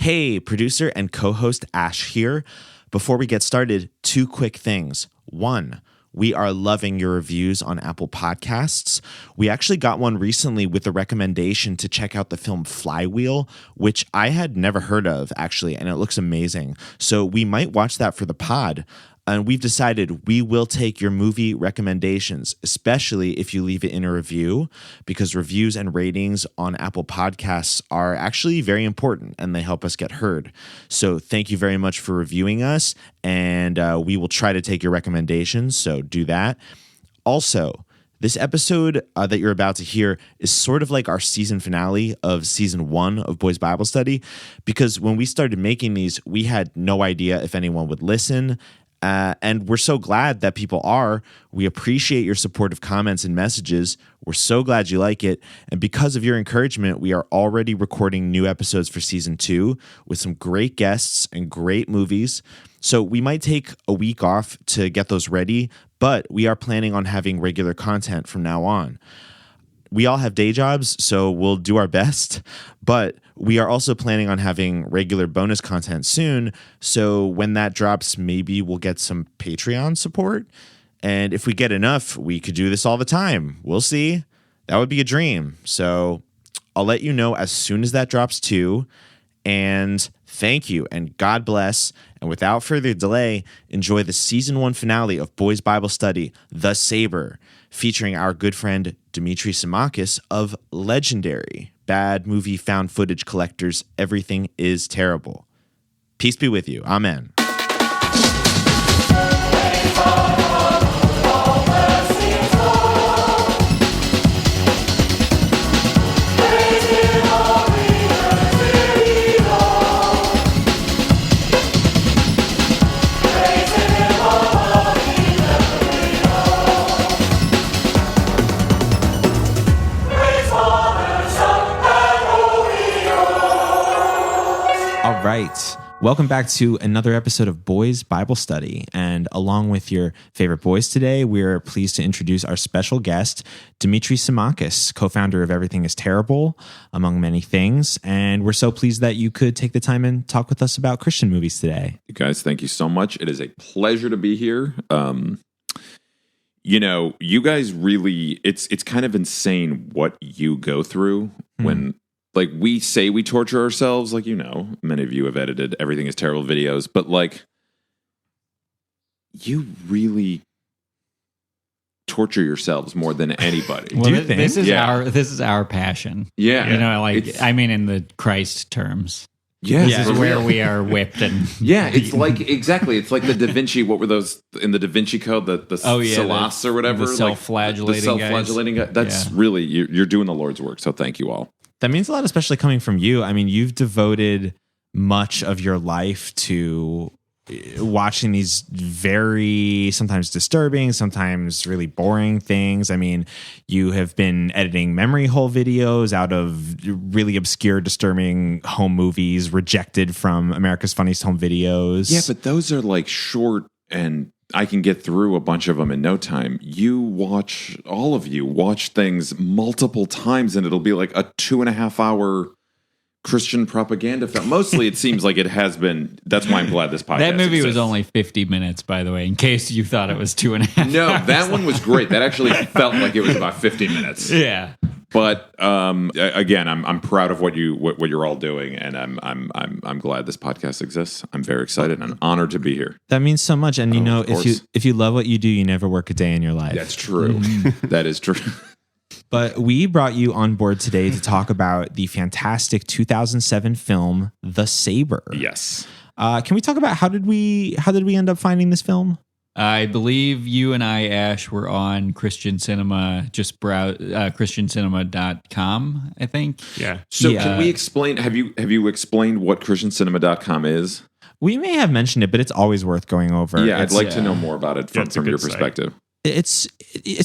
Hey, producer and co-host Ash here. Before we get started, two quick things. One, we are loving your reviews on Apple Podcasts. We actually got one recently with a recommendation to check out the film Flywheel, which I had never heard of, actually, and it looks amazing. So we might watch that for the pod. And we've decided we will take your movie recommendations, especially if you leave it in a review, because reviews and ratings on Apple Podcasts are actually very important and they help us get heard. So thank you very much for reviewing us, and we will try to take your recommendations, so do that. Also, this episode that you're about to hear is sort of like our season finale of season 1 of Boys Bible Study, because when we started making these, we had no idea if anyone would listen. And we're so glad that people are. We appreciate your supportive comments and messages. We're so glad you like it. And because of your encouragement, we are already recording new episodes for season 2 with some great guests and great movies. So we might take a week off to get those ready, but we are planning on having regular content from now on. We all have day jobs, so we'll do our best, but we are also planning on having regular bonus content soon. So when that drops, maybe we'll get some Patreon support. And if we get enough, we could do this all the time. We'll see. That would be a dream. So I'll let you know as soon as that drops too. And thank you, and God bless. And without further delay, enjoy the season 1 finale of Boys Bible Study, The Saber, featuring our good friend Dimitri Simakis of Legendary. Bad movie found footage collectors, everything is terrible. Peace be with you. Amen. All right. Welcome back to another episode of Boys Bible Study. And along with your favorite boys today, we're pleased to introduce our special guest, Dimitri Simakis, co-founder of Everything is Terrible, among many things. And we're so pleased that you could take the time and talk with us about Christian movies today. You guys, thank you so much. It is a pleasure to be here. You guys really, it's kind of insane what you go through when... Like, we say we torture ourselves, like, many of you have edited Everything is Terrible videos, but, like, you really torture yourselves more than anybody. Well, this is our passion. Yeah. In the Christ terms. Yeah. This is where we are whipped and yeah, it's like, exactly. It's like the Da Vinci, what were those in the Da Vinci Code? The Salas or whatever? The self-flagellating guy. That's really, you're doing the Lord's work, so thank you all. That means a lot, especially coming from you. I mean, you've devoted much of your life to watching these very sometimes disturbing, sometimes really boring things. I mean, you have been editing memory hole videos out of really obscure, disturbing home movies rejected from America's Funniest Home Videos. Yeah, but those are like short and I can get through a bunch of them in no time. All of you watch things multiple times and it'll be like a 2.5 hour Christian propaganda film. Mostly it seems like it has been. That's why I'm glad this podcast That movie exists. was only 50 minutes, by the way, in case you thought it was 2.5 No, hours. that one was great. That actually felt like it was about 50 minutes. Yeah. But again, I'm proud of what you're all doing, and I'm glad this podcast exists. I'm very excited and honored to be here. That means so much, and if you love what you do, you never work a day in your life. That's true. That is true. But we brought you on board today to talk about the fantastic 2007 film The Saber. Yes. Can we talk about how did we end up finding this film? I believe you and I, Ash, were on Christian Cinema, just browse christiancinema.com, I think. Yeah. So can we explain, have you explained what christiancinema.com is? We may have mentioned it, but it's always worth going over. Yeah, I'd like to know more about it from your perspective. It's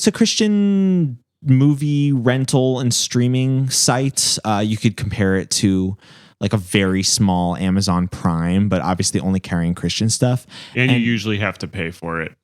a Christian movie rental and streaming site. You could compare it to like a very small Amazon Prime, but obviously only carrying Christian stuff. And you usually have to pay for it.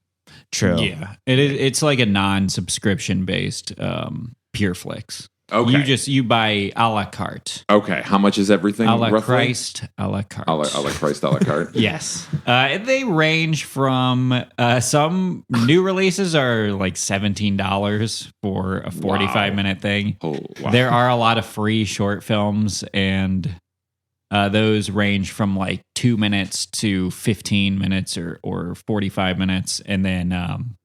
True. Yeah. It's like a non-subscription based PureFlix. Okay. You buy a la carte. Okay. How much is everything? A la roughly? Christ, a la carte. A la Christ, a la carte. Yes. They range from some new releases are like $17 for a 45-minute thing. Oh, wow. There are a lot of free short films, and those range from like 2 minutes to 15 minutes or 45 minutes. And then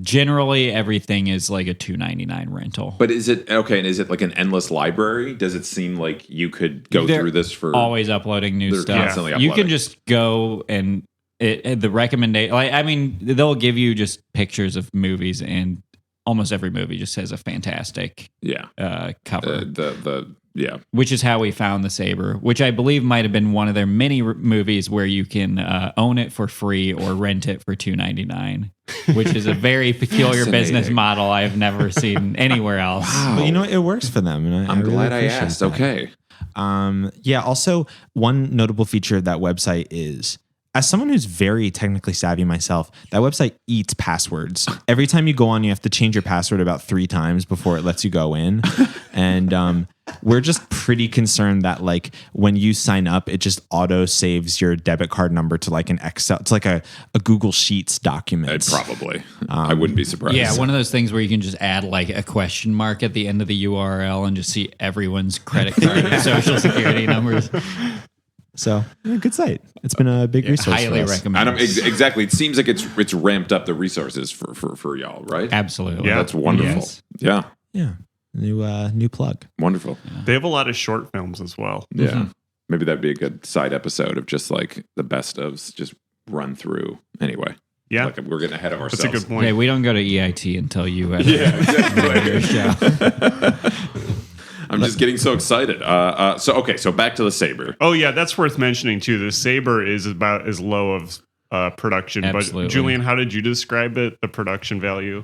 generally everything is like a $2.99 rental. But is it okay? And is it like an endless library? Does it seem like you could go through this for always uploading new They're stuff? constantly You can uploading. just go and the recommendation. Like, I mean, they'll give you just pictures of movies, and almost every movie just has a fantastic cover. Yeah. Which is how we found the Saber, which I believe might have been one of their many movies where you can own it for free or rent it for $2.99, which is a very peculiar business model I've never seen anywhere else. Wow. But you know, it works for them. And I'm really glad I appreciate asked. that. Okay. Also, one notable feature of that website is, as someone who's very technically savvy myself, that website eats passwords. Every time you go on, you have to change your password about 3 times before it lets you go in. And we're just pretty concerned that like when you sign up, it just auto saves your debit card number to like an Excel. It's like a Google Sheets document. Probably. I wouldn't be surprised. Yeah, one of those things where you can just add like a question mark at the end of the URL and just see everyone's credit card and social security numbers. So good site. It's been a big resource. Highly for us. recommend. Exactly. It seems like it's ramped up the resources for y'all, right? Absolutely. Yeah. That's wonderful. Yes. Yeah. Yeah. New plug. Wonderful. They have a lot of short films as well. Yeah. Maybe that'd be a good side episode of just like the best ofs, just run through. Anyway. Yeah. Like we're getting ahead of ourselves. That's a good point. Okay, we don't go to EIT until you have Exactly. your show. I'm just getting so excited. So back to the Saber. Oh, yeah, that's worth mentioning, too. The Saber is about as low of production. Absolutely. But, Julian, how did you describe it, the production value?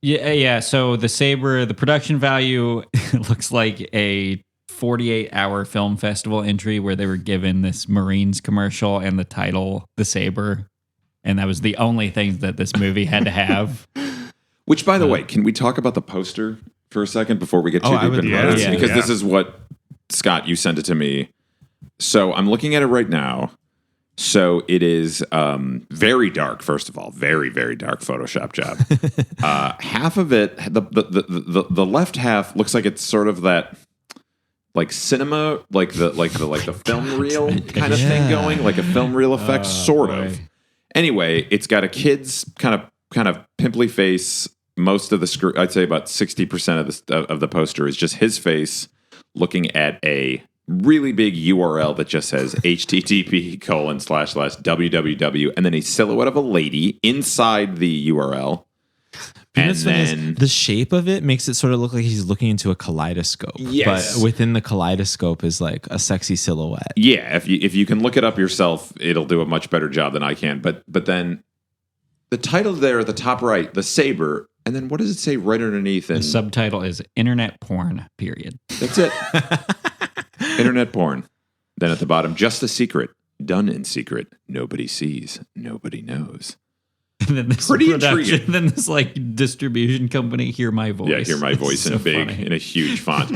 Yeah. So the Saber, the production value looks like a 48-hour film festival entry where they were given this Marines commercial and the title, The Saber. And that was the only thing that this movie had to have. Which, by the way, can we talk about the poster for a second before we get too I deep would into love this? to. Because Yeah. this is what, Scott, you sent it to me. So I'm looking at it right now. So it is very dark, first of all. Very, very dark Photoshop job. Half of it, the left half looks like it's sort of that like cinema, like the film reel kind of thing going, like a film reel effect, sort of. Anyway, it's got a kid's kind of pimply face. Most of the screen, I'd say about 60% of the poster is just his face looking at a really big URL that just says http://www, and then a silhouette of a lady inside the URL. And then the shape of it makes it sort of look like he's looking into a kaleidoscope. Yes. But within the kaleidoscope is like a sexy silhouette. yeah, if you can look it up yourself, it'll do a much better job than I can. But then the title there at the top right, the Saber, and then what does it say right underneath? The subtitle is Internet Porn, period. That's it. Internet porn. Then at the bottom, just a secret, done in secret. Nobody sees, nobody knows. And then this Pretty production, intriguing. then this like distribution company, Hear My Voice. Yeah, hear my voice in So a big, funny. in a huge font.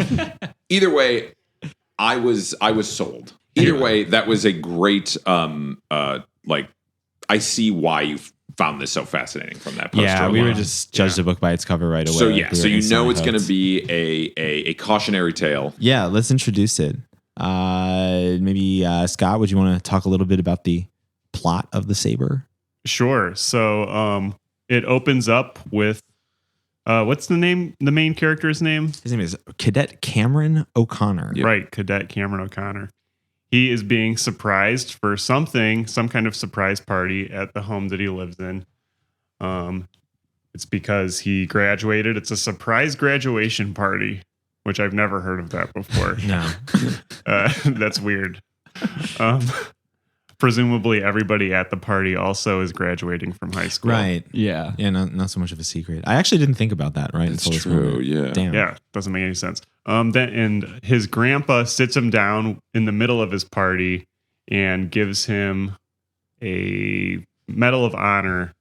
Either way, I was sold. Either way, that was a great, like, I see why you found this so fascinating from that poster. Yeah, we alone. were just judged the book by its cover right away. So Like, yeah, we so were you know instantly it's going to hooked. be a cautionary tale. Yeah, let's introduce it. Maybe Scott, would you want to talk a little bit about the plot of the Saber? Sure. So it opens up with what's the main character's name? His name is Cadet Cameron O'Connor. Yep. Right, Cadet Cameron O'Connor. He is being surprised for some kind of surprise party at the home that he lives in. It's because he graduated. It's a surprise graduation party, which I've never heard of that before. No. That's weird. Presumably everybody at the party also is graduating from high school. Right. Yeah. Yeah, not so much of a secret. I actually didn't think about that, right? It's until this true, moment. yeah. Damn. Yeah, doesn't make any sense. And his grandpa sits him down in the middle of his party and gives him a Medal of Honor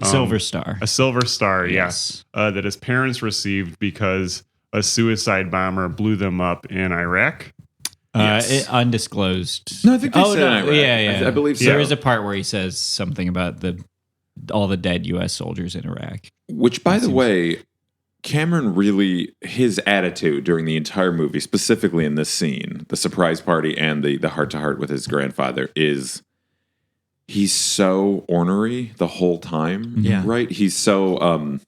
Silver Star. A Silver Star, Yes. that his parents received because a suicide bomber blew them up in Iraq. Undisclosed. No, I think they said Iraq. Yeah. I believe so. There is a part where he says something about all the dead U.S. soldiers in Iraq. Which, by the way, Cameron really, his attitude during the entire movie, specifically in this scene, the surprise party and the heart-to-heart with his grandfather, is he's so ornery the whole time. Yeah. Right? He's so...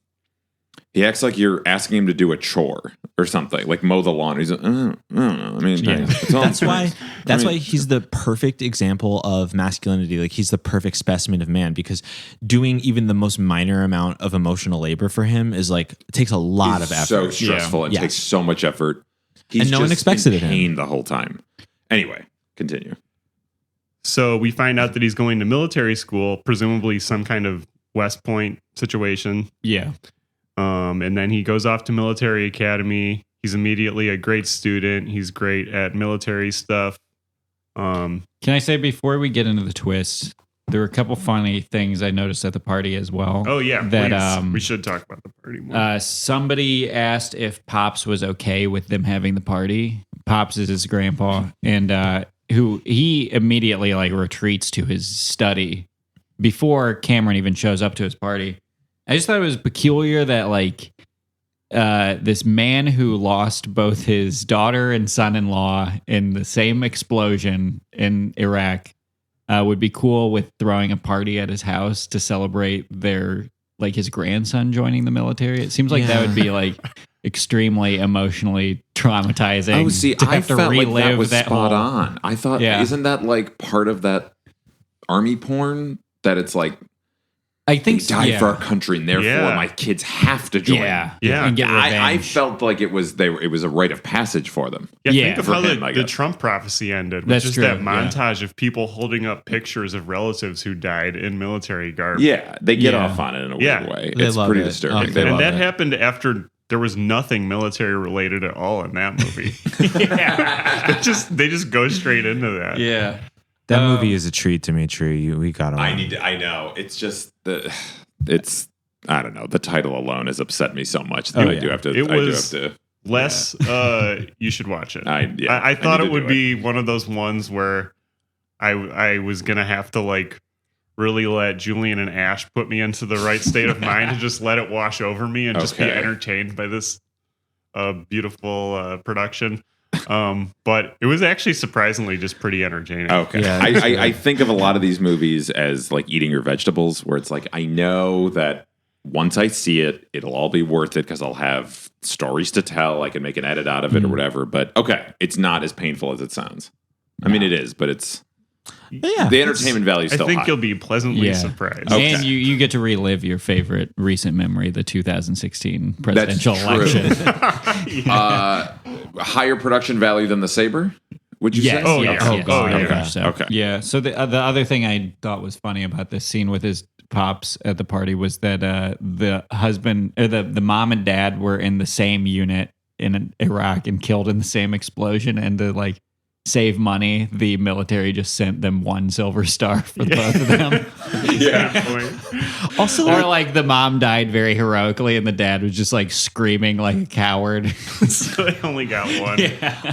he acts like you're asking him to do a chore or something, like mow the lawn. He's like, I don't know. I mean, That's why he's the perfect example of masculinity. Like, he's the perfect specimen of man, because doing even the most minor amount of emotional labor for him is like, it takes a lot of effort. So stressful. It Yes. takes so much effort. He's And no one just expects in it of him. pain the whole time. Anyway, continue. So we find out that he's going to military school, presumably some kind of West Point situation. Yeah. And then he goes off to military academy. He's immediately a great student. He's great at military stuff. Can I say, before we get into the twist, there were a couple funny things I noticed at the party as well. Oh yeah, that please. We should talk about the party more. Somebody asked if Pops was okay with them having the party. Pops is his grandpa, and who he immediately like retreats to his study before Cameron even shows up to his party. I just thought it was peculiar that like this man who lost both his daughter and son-in-law in the same explosion in Iraq would be cool with throwing a party at his house to celebrate his grandson joining the military. It seems like that would be like extremely emotionally traumatizing. Oh, see, to I have to felt like relive that was spot whole- on. I thought, isn't that like part of that army porn that it's like, I think they died for our country, and therefore my kids have to join. Yeah. and get revenge. I felt like it was a rite of passage for them. Think of for how him, I the guess. Trump prophecy ended, which That's is true, that yeah. montage of people holding up pictures of relatives who died in military garb. Yeah, they get Yeah. off on it in a Yeah. weird way. They It's love pretty it. disturbing. Okay. They And love that it. happened after there was nothing military related at all in that movie. they just go straight into that. Yeah. That movie is a treat, Dimitri. We got to. I know. It's just I don't know. The title alone has upset me so much that I do have to. It I do was- have to. Les, you should watch it. I thought need it to would do be one of those ones where I was gonna have to like really let Julian and Ash put me into the right state of mind to just let it wash over me and just be Okay. entertained by this beautiful production. But it was actually surprisingly just pretty entertaining. Okay. Yeah, I think of a lot of these movies as like eating your vegetables, where it's like, I know that once I see it, it'll all be worth it because I'll have stories to tell. I can make an edit out of it or whatever. But okay, it's not as painful as it sounds. I mean, it is, but it's the entertainment value is I still think high. you'll be pleasantly surprised. Okay. And you get to relive your favorite recent memory, the 2016 presidential true. election. Higher production value than the Saber, would you say? Oh, yes, yeah. yes, Oh, very yeah. much so. Okay. Yeah. So the other thing I thought was funny about this scene with his pops at the party was that the husband or the mom and dad were in the same unit in Iraq and killed in the same explosion, and to like save money, the military just sent them one silver star for both of them. Also, Or like the mom died very heroically and the dad was just like screaming like a coward. So they only got one.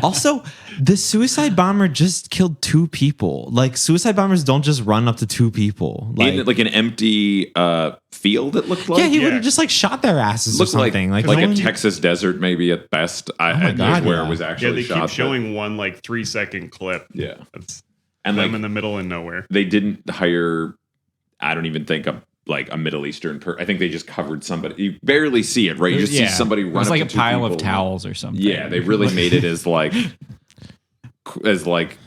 Also, the suicide bomber just killed 2 people. Like, suicide bombers don't just run up to 2 people. In like an empty field, it looked like. yeah, he would have just like shot their asses or Looked like something. like no a one- Texas desert, maybe at best. I God, where yeah. it was Yeah, actually they shot. keep but- showing one like 3-second clip. Yeah, That's and them like in the middle of nowhere. they didn't hire. I don't even think a Middle Eastern. I think they just covered somebody. You barely see it, right? You just see somebody run. It was up like to a 2 pile people. of towels or something. Yeah, they really made it as like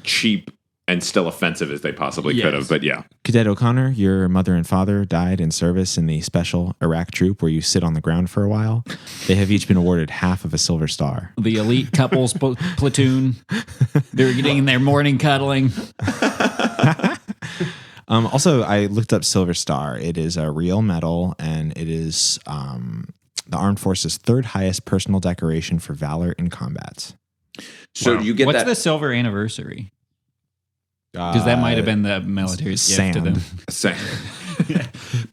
cheap and still offensive as they possibly could have. But yeah, Cadet O'Connor, your mother and father died in service in the special Iraq troop where you sit on the ground for a while. They have each been awarded half of a silver star. The elite couples platoon. They were getting their morning cuddling. Also, I looked up Silver Star. It is a real medal, and it is the Armed Forces' 3rd highest personal decoration for valor in combat. so Wow. you get What's that the silver anniversary? Because that might have been the military's gift to them. Same.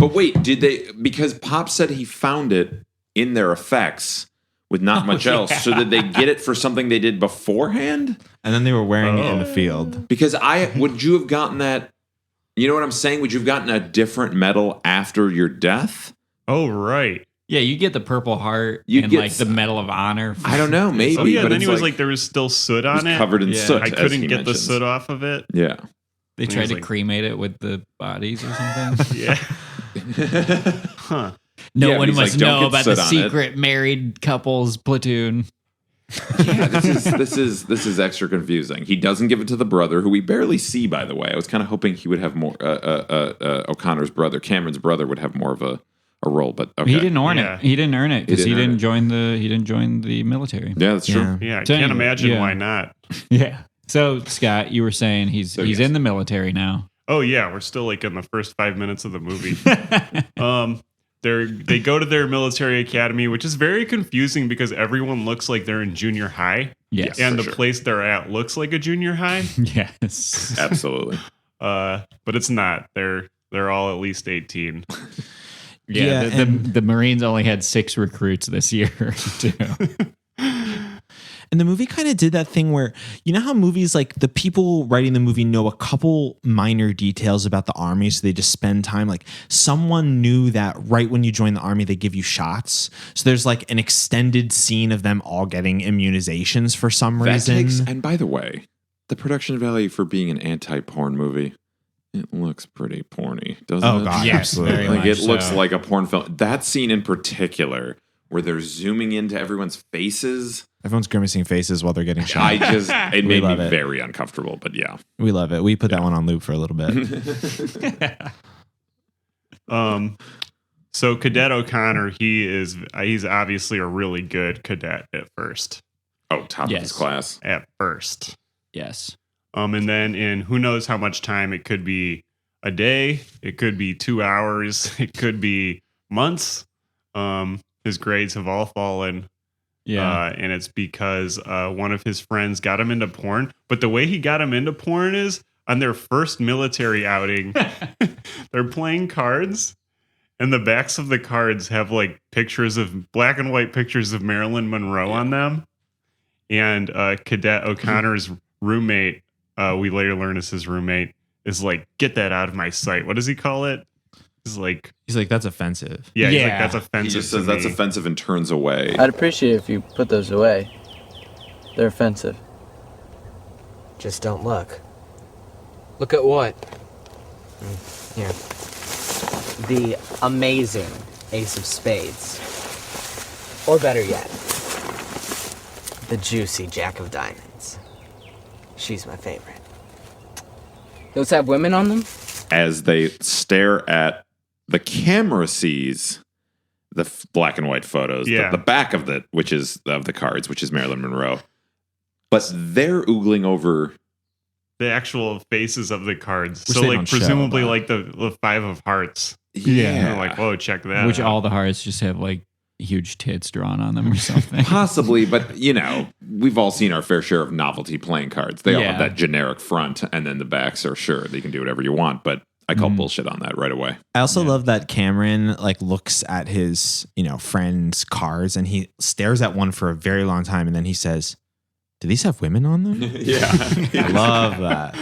But wait, did they? Because Pop said he found it in their effects with not much else. So did they get it for something they did beforehand? And then they were wearing it in the field. Because would you have gotten that? You know what I'm saying? Would you have gotten a different medal after your death? Oh, right. Yeah, you get the Purple Heart You and get like the Medal of Honor. I don't know, maybe. Oh, yeah, but then it's he was like, there was still soot on it. covered in Yeah. soot. I as couldn't he get the mentions. soot off of it. Yeah. They He tried was to like- cremate it with the bodies or something. Yeah. Huh. No Yeah, but one he's must like, "Don't know get about the soot on it." secret married couples platoon. Yeah, this is extra confusing. He doesn't give it to the brother, who we barely see, by the way. I was kind of hoping he would have more. O'Connor's brother, Cameron's brother, would have more of a role, but okay. He didn't earn Yeah. it. He didn't earn it because he didn't didn't join the military. Yeah, that's true. Yeah. Yeah, I So can't anyway, imagine yeah. why not. Yeah. So Scott, you were saying he's yes. in the military now. Oh yeah, we're still like in the first 5 minutes of the movie. They go to their military academy, which is very confusing because everyone looks like they're in junior high, Yes. and the sure. place they're at looks like a junior high. Yes. Absolutely. But it's not. They're all at least 18. Yeah. Yeah, the Marines only had 6 recruits this year too. And the movie kind of did that thing where, you know how movies, like the people writing the movie know a couple minor details about the army, so they just spend time, like someone knew that right when you join the army, they give you shots. So there's like an extended scene of them all getting immunizations for some reason. And by the way, the production value for being an anti-porn movie, it looks pretty porny, doesn't it? Oh, God, Yes, absolutely. very Like much it looks so. like a porn film. That scene in particular, where they're zooming into everyone's faces, Everyone's grimacing faces while they're getting shot. it made me love it. very uncomfortable. But yeah, We love it. We put that one on loop for a little bit. So Cadet O'Connor, he's obviously a really good cadet at first. top of Yes. his class. At first. Yes. And then in who knows how much time, it could be a day, it could be 2 hours, it could be months. His grades have all fallen. Yeah. And it's because one of his friends got him into porn. But the way he got him into porn is on their first military outing, they're playing cards, and the backs of the cards have like pictures of black and white pictures of Marilyn Monroe on them. And Cadet O'Connor's roommate, we later learn is his roommate, is like, "Get that out of my sight." What does he call it? He's like, That's offensive. yeah, he's Yeah. like, "That's He offensive." just to says that's me." offensive and turns away. I'd appreciate if you put those away. They're offensive. Just don't look. Look at what? Here. The amazing Ace of Spades. Or better yet, the juicy Jack of Diamonds. She's my favorite. Those have women on them? As they stare at the camera sees the black and white photos, Yeah. the back of the cards, which is Marilyn Monroe. But they're oogling over. The actual faces of the cards. Which So they like don't show, presumably but- like the 5 of hearts. Yeah. And they're like, "Whoa, check that." Which out." all the hearts just have like huge tits drawn on them or something. Possibly, but we've all seen our fair share of novelty playing cards. They all have Yeah. that generic front, and then the backs are sure they can do whatever you want. But I call bullshit on that right away. I also love that Cameron like looks at his, friend's cards and he stares at one for a very long time and then he says, "Do these have women on them?" Yeah, I love that.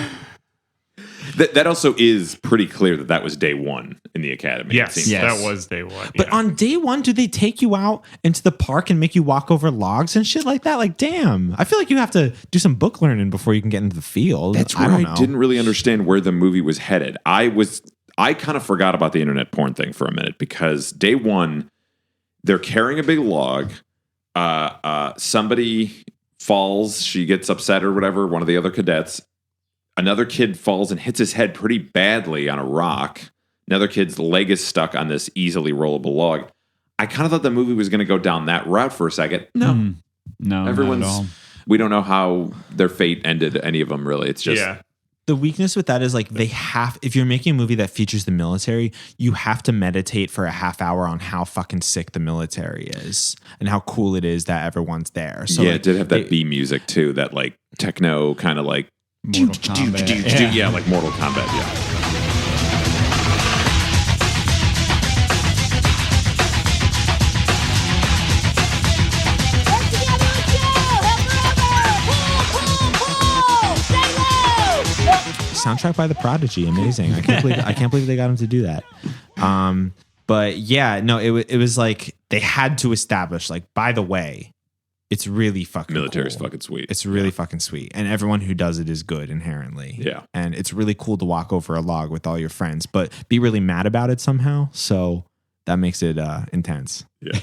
that also is pretty clear that was day one in the academy. it Yes, seems. Yes. that was day one. But yeah. on day one, do they take you out into the park and make you walk over logs and shit like that? Like, damn. I feel like you have to do some book learning before you can get into the field. That's I where don't I know. didn't really understand where the movie was headed. I kind of forgot about the internet porn thing for a minute because day one, they're carrying a big log. Somebody falls, she gets upset or whatever, one of the other cadets. Another kid falls and hits his head pretty badly on a rock. Another kid's leg is stuck on this easily rollable log. I kind of thought the movie was going to go down that route for a second. No, No, everyone's. not at all. We don't know how their fate ended. Any of them really. It's just yeah. The weakness with that is like if you're making a movie that features the military, you have to meditate for a half hour on how fucking sick the military is and how cool it is that everyone's there. So yeah, like, it did have that B music too. That like techno kind of like. Mortal Kombat. Yeah, like Mortal Kombat. Yeah. soundtrack by The Prodigy, amazing. I can't believe they got him to do that. But yeah, no, it was like they had to establish, like, by the way, it's really fucking Military's cool. fucking sweet. It's really fucking sweet, and everyone who does it is good inherently. Yeah, and it's really cool to walk over a log with all your friends, but be really mad about it somehow. So that makes it intense. Yeah.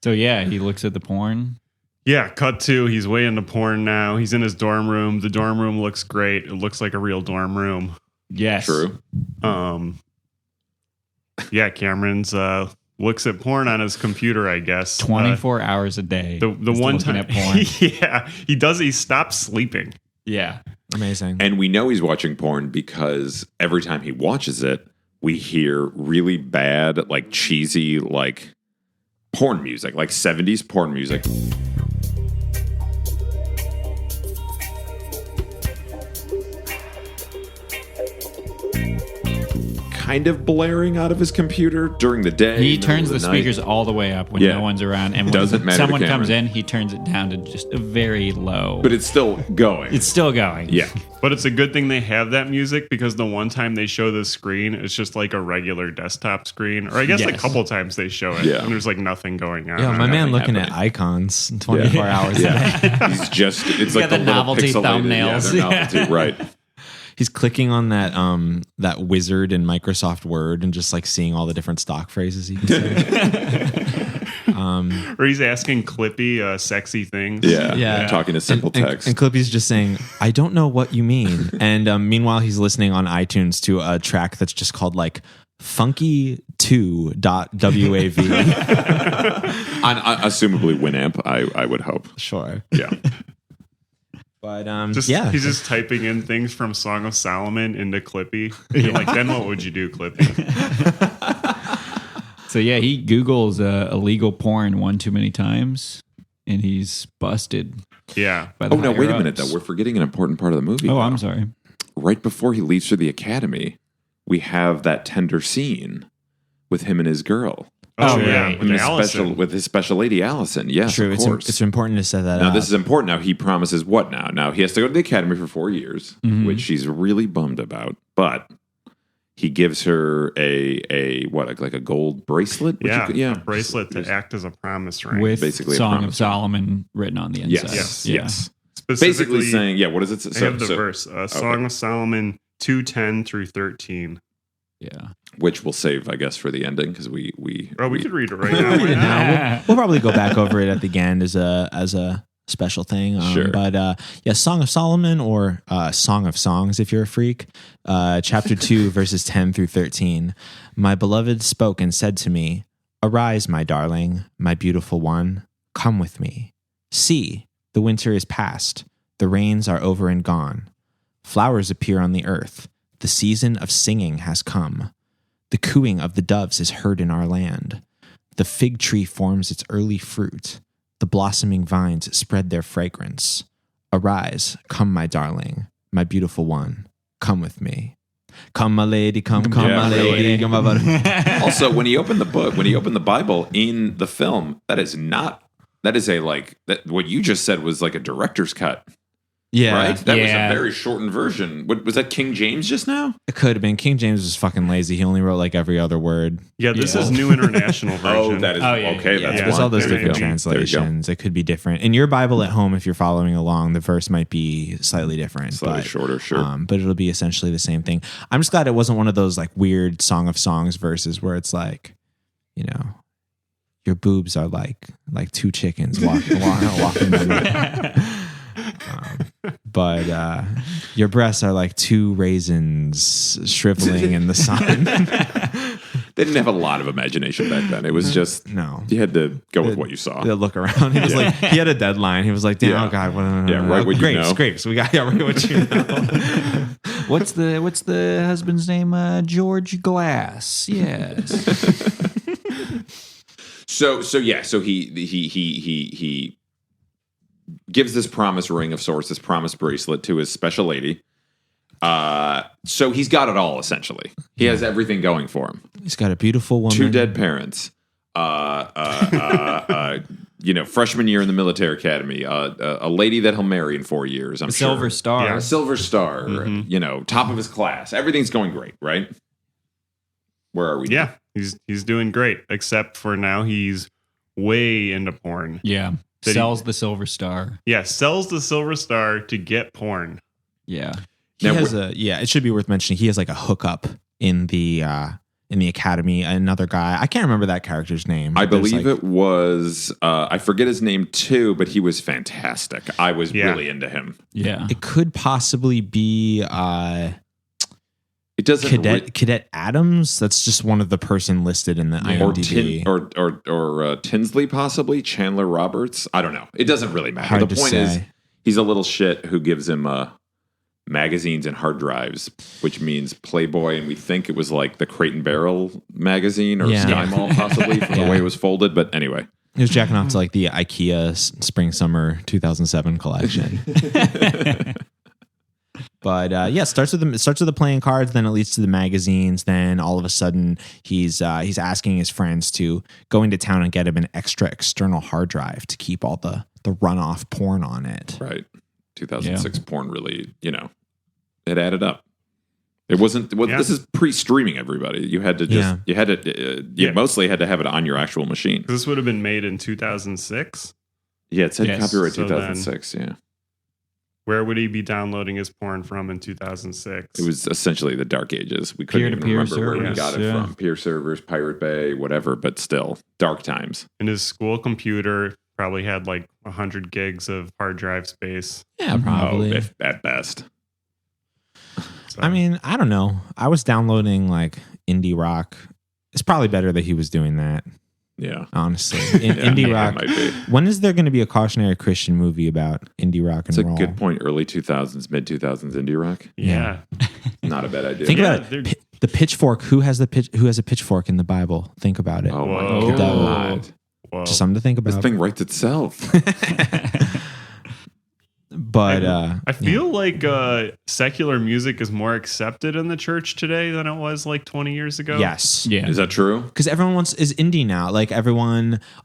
So yeah, he looks at the porn. Yeah, cut to, he's way into porn now. He's in his dorm room. The dorm room looks great. It looks like a real dorm room. Yes. True. Yeah, Cameron's looks at porn on his computer, I guess. 24 hours a day. The one time at porn. yeah, he stops sleeping. Yeah. Amazing. And we know he's watching porn because every time he watches it, we hear really bad, like cheesy, like porn music, like 70s porn music. Kind of blaring out of his computer during the day. He turns the night. speakers all the way up when Yeah. no one's around. And when Doesn't matter to someone comes Cameron. in, he turns it down to just a very low. But it's still going. It's still going. Yeah. But it's a good thing they have that music, because the one time they show the screen, it's just like a regular desktop screen. Or I guess a Yes. couple times they show it, Yeah. and there's like nothing going on. Yeah, my man nothing looking happening. at icons 24 hours a day. Yeah. He's just, it's like got the the little novelty pixelated, thumbnails. Yeah, they're novelty, right. He's clicking on that wizard in Microsoft Word and just like seeing all the different stock phrases he can say. Or he's asking Clippy sexy things. Yeah. Yeah. Talking to simple text. And Clippy's just saying, I don't know what you mean. And meanwhile, he's listening on iTunes to a track that's just called like funky2.wav. On assumably Winamp, I would hope. Sure. Yeah. But He's just typing in things from Song of Solomon into Clippy. And you're like, then what would you do, Clippy? So yeah, he Googles illegal porn one too many times, and he's busted. Yeah. By the Oh, no, wait a minute, higher-ups. though. We're forgetting an important part of the movie. Oh, though. I'm sorry. Right before he leaves for the academy, we have that tender scene with him and his girl. Oh, True. yeah. With With Allison. With his special lady, Allison. Yes, true. of course. It's important to set that Now, up. this is important. Now, he promises what now? Now, he has to go to the academy for 4 years, Mhm. which she's really bummed about. But he gives her a gold bracelet? Which Yeah. A bracelet to act as a promise ring. With basically a Song of promise. Solomon written on the inside. Yes, Yeah. yes. Specifically, Basically saying, yeah, what is it? I have the verse. Song of Solomon 2:10 through 13. Yeah. which we'll save, I guess, for the ending because we could read it right We'll now. read it now. We'll probably go back over it at the end as a special thing. Sure. But yeah, Song of Solomon or Song of Songs if you're a freak. Chapter 2, verses 10 through 13. My beloved spoke and said to me, Arise, my darling, my beautiful one. Come with me. See, the winter is past. The rains are over and gone. Flowers appear on the earth. The season of singing has come. The cooing of the doves is heard in our land. The fig tree forms its early fruit. The blossoming vines spread their fragrance. Arise, come, my darling, my beautiful one. Come with me. Come, my lady, come, Yeah, my lady. Come, my buddy. Also, when he opened the book, when he opened the Bible in the film, that is what you just said was like a director's cut, Yeah, right? That was Yeah. a very shortened version. Was that King James just now? it could have been. King James was fucking lazy. He only wrote like every other word. Yeah, this Yeah. is New International Version. Oh, that is Oh, yeah, okay. yeah, That's yeah. There's one. all those There you different go. translations. It could be different. In your Bible at home, if you're following along, the verse might be slightly different. Slightly but, shorter, sure. But it'll be essentially the same thing. I'm just glad it wasn't one of those like weird Song of Songs verses where it's like, you know, your boobs are like two chickens walking down the but your breasts are like two raisins shriveling in the sun. They didn't have a lot of imagination back then. It was just No. you had to go with what you saw. The look around. He was like, he had a deadline. He was like, damn, Yeah. oh God, what, Yeah, write what you know. Grapes. We got write what you know. What's the husband's name? George Glass. Yes. So he gives this promise ring of sorts, this promise bracelet to his special lady. So he's got it all essentially. He has everything going for him. He's got a beautiful woman. 2 dead parents. freshman year in the military academy, a lady that he'll marry in 4 years. I'm sure. Silver Star. Yeah, a Silver Star. Top of his class. Everything's going great, right? Where are we? Yeah, he's doing great, except for now he's way into porn. Yeah. Sells the Silver Star. Yeah, sells the Silver Star to get porn. Yeah. It should be worth mentioning. He has like a hookup in the academy. Another guy, I can't remember that character's name. I believe it was, I forget his name too, but he was fantastic. I was really into him. Yeah. It could possibly be It doesn't Cadet Adams. That's just one of the person listed in the IMDb. Or Tinsley, possibly Chandler Roberts. I don't know. It doesn't really matter. Hard The to point say. is, he's a little shit who gives him magazines and hard drives, which means Playboy, and we think it was like the Crate and Barrel magazine or Sky Mall, possibly from the way it was folded. But anyway, He was jacking off to like the IKEA Spring Summer 2007 collection. But it starts with the playing cards, then it leads to the magazines. Then all of a sudden, he's asking his friends to go into town and get him an extra external hard drive to keep all the runoff porn on it. right, 2006 porn really, it added up. It wasn't. This is pre-streaming. Everybody, you had to just you mostly had to have it on your actual machine. This would have been made in 2006. Yeah, it said copyright So 2006. Yeah. Where would he be downloading his porn from in 2006? It was essentially the dark ages. We couldn't even Peer-to-peer remember where we servers, got it from. Peer servers, Pirate Bay, whatever, but still, dark times. And his school computer probably had like 100 gigs of hard drive space. Yeah, probably. If at best. So, I mean, I don't know. I was downloading like indie rock. It's probably better that he was doing that. Yeah. Honestly, indie rock. Might be. When is there going to be a cautionary Christian movie about indie rock and It's a roll? good point. Early 2000s, mid 2000s indie rock. yeah. Not a bad idea. Think Yeah, about it. The pitchfork. Who has a pitchfork in the Bible? Think about it. Oh Whoa. my God. Whoa. Just something to think This about. thing writes itself. But I feel like secular music is more accepted in the church today than it was like 20 years ago. yes. Yeah. Is that true? Because everyone is indie now. Like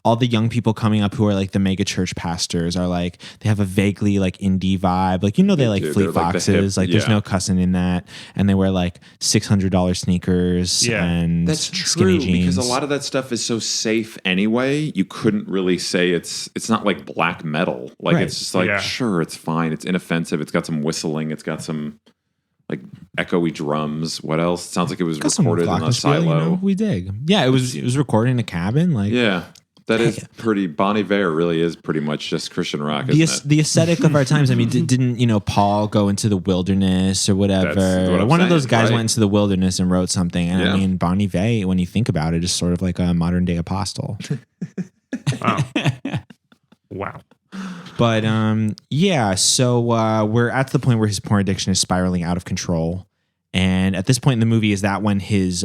all the young people coming up who are like the mega church pastors are like, they have a vaguely like indie vibe. Like, they like do. Fleet They're like the Foxes. hip- Like there's yeah. no cussing in that. And they wear like $600 sneakers Yeah. and That's skinny true jeans. because a lot of that stuff is so safe anyway. You couldn't really say it's not like black metal. Like Right. it's just like sure, it's fine. It's inoffensive. It's got some whistling. It's got some like echoey drums. What else? It sounds like it was Got some recorded in a glockenspiel, silo. we dig. Yeah, it was recorded in a cabin. Like Yeah, that is pretty. Bon Iver really is pretty much just Christian rock, isn't it? the aesthetic of our times. I mean, didn't Paul go into the wilderness or whatever? That's what I'm One of those saying, guys right. went into the wilderness and wrote something. And Yeah. I mean, Bon Iver, when you think about it, is sort of like a modern day apostle. Wow. Wow. But so we're at the point where his porn addiction is spiraling out of control. And at this point in the movie is that when his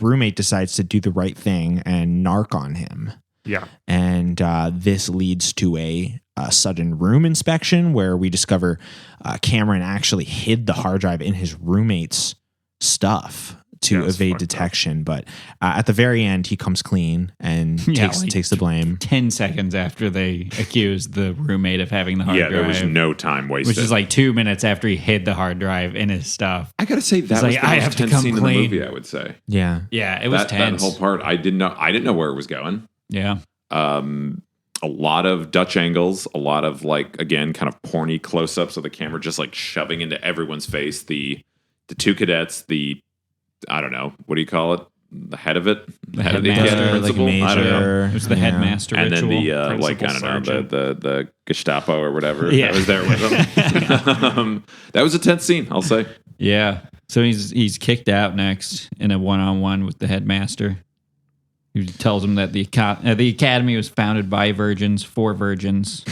roommate decides to do the right thing and narc on him. Yeah. And this leads to a sudden room inspection where we discover Cameron actually hid the hard drive in his roommate's stuff to Yeah, it's evade fucked up. detection. But at the very end, he comes clean and takes the blame. 10 seconds after they accused the roommate of having the hard Yeah, drive. there was no time wasted. Which is like 2 minutes after he hid the hard drive in his stuff. I gotta say that It's was like, the I most have to tense come scene in clean. the movie. I would say Yeah. Yeah, it was that tense. whole part. I didn't know where it was going. Yeah. A lot of Dutch angles, a lot of like again kind of porny close-ups of the camera just like shoving into everyone's face. The two cadets, I don't know, what do you call it? The head of it, the head of the headmaster, academy like principal. I don't know. major. It was the headmaster And then ritual. the like I Principal don't know sergeant. the Gestapo or whatever Yeah. that was there with him. That was a tense scene, I'll say. Yeah. So he's kicked out next in a one-on-one with the headmaster. He tells him that the academy was founded by virgins for virgins,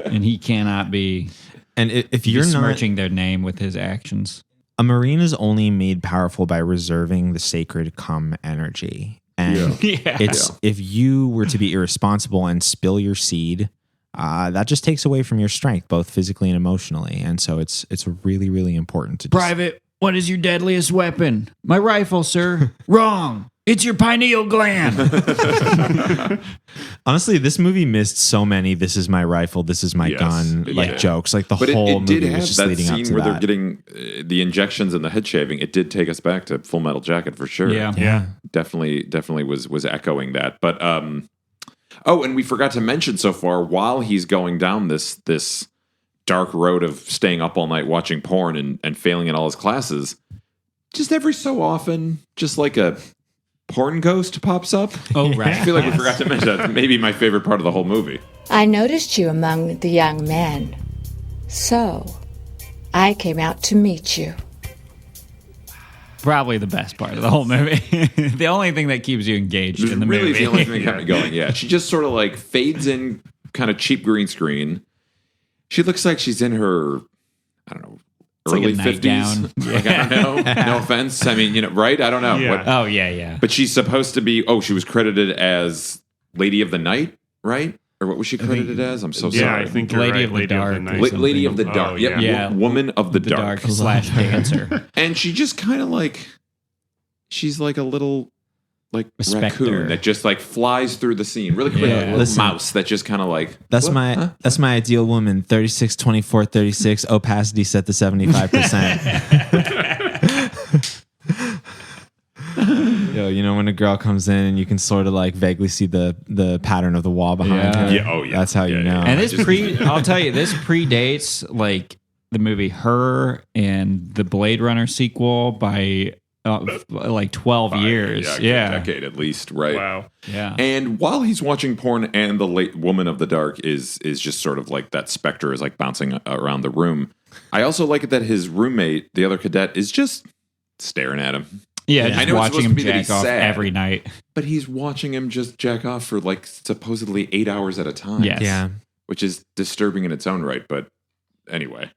and he cannot be And if you're not besmirching their name with his actions. a Marine is only made powerful by reserving the sacred cum energy. And if you were to be irresponsible and spill your seed, that just takes away from your strength, both physically and emotionally. And so it's really, really important to just, Private, what is your deadliest weapon? My rifle, sir. Wrong. It's your pineal gland. Honestly, this movie missed so many "This is my rifle, this is my Yes, gun" it like did. jokes. Like the But whole it did movie have was just that leading up scene to where they're that. getting the injections and the head shaving. It did take us back to Full Metal Jacket for sure. Yeah. Definitely was echoing that. But oh, and we forgot to mention so far, while he's going down this dark road of staying up all night watching porn and failing in all his classes, just every so often, just like a porn ghost pops up. Oh, right. I feel like we forgot to mention that. Maybe my favorite part of the whole movie. I noticed you among the young men. So, I came out to meet you. Probably the best part of the whole movie. The only thing that keeps you engaged in the Really movie. the only thing that kept me going. Yeah, she just sort of like fades in, kind of cheap green screen. She looks like she's in her, I don't know, like early a 50s. nightgown. Like, I don't know. No offense. I mean, right? I don't know. Yeah. Oh, yeah. But she's supposed to be, she was credited as Lady of the Night, right? Or what was she credited as? I'm so Yeah, sorry. I think you're Lady right. of the Lady of the Dark. Night. Lady of the Oh, Dark. yeah. Yeah. Woman of the, The Dark. dark / dancer. And she just kind of like, she's like a little like A specter. raccoon that just like flies through the scene really quick. Yeah. Like a little Listen. mouse that just kind of like, That's what? my Huh? that's my ideal woman. 36, 24, 36, opacity set to 75%. Yo, you know when a girl comes in and you can sort of like vaguely see the pattern of the wall behind Yeah. her. Yeah, oh, yeah. That's how you Yeah, know. yeah. And I this just- I'll tell you, this predates like the movie Her and the Blade Runner sequel by like 12 years. a Yeah. decade at least, right? Wow. Yeah. And while he's watching porn, and the late Woman of the Dark is just sort of like that specter is like bouncing around the room. I also like it that his roommate, the other cadet, is just staring at him. Yeah, I just know it's watching supposed him to be that jack he's off sad. every night. But he's watching him just jack off for like supposedly 8 hours at a time. Yes. yeah. Which is disturbing in its own right. But anyway.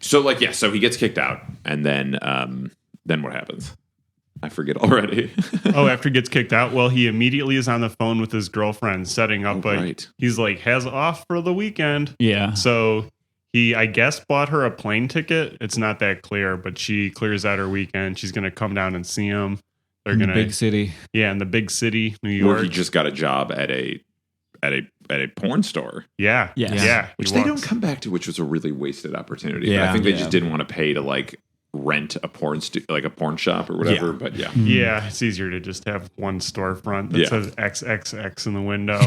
So he gets kicked out. And then what happens? I forget already. After he gets kicked out, well, he immediately is on the phone with his girlfriend setting up. right. He's like, has off for the weekend. Yeah. So he, I guess, bought her a plane ticket. It's not that clear, but she clears out her weekend. She's going to come down and see him. They're In the going to, big city. in the big city, New Where York. he just got a job at a porn store. Yeah. Yes. Yeah. Which He they walks- don't come back to, which was a really wasted opportunity. But Yeah. I think they Yeah. just didn't want to pay to like rent a porn like a porn shop or whatever. Yeah. But yeah. Yeah. It's easier to just have one storefront that Yeah. says XXX in the window.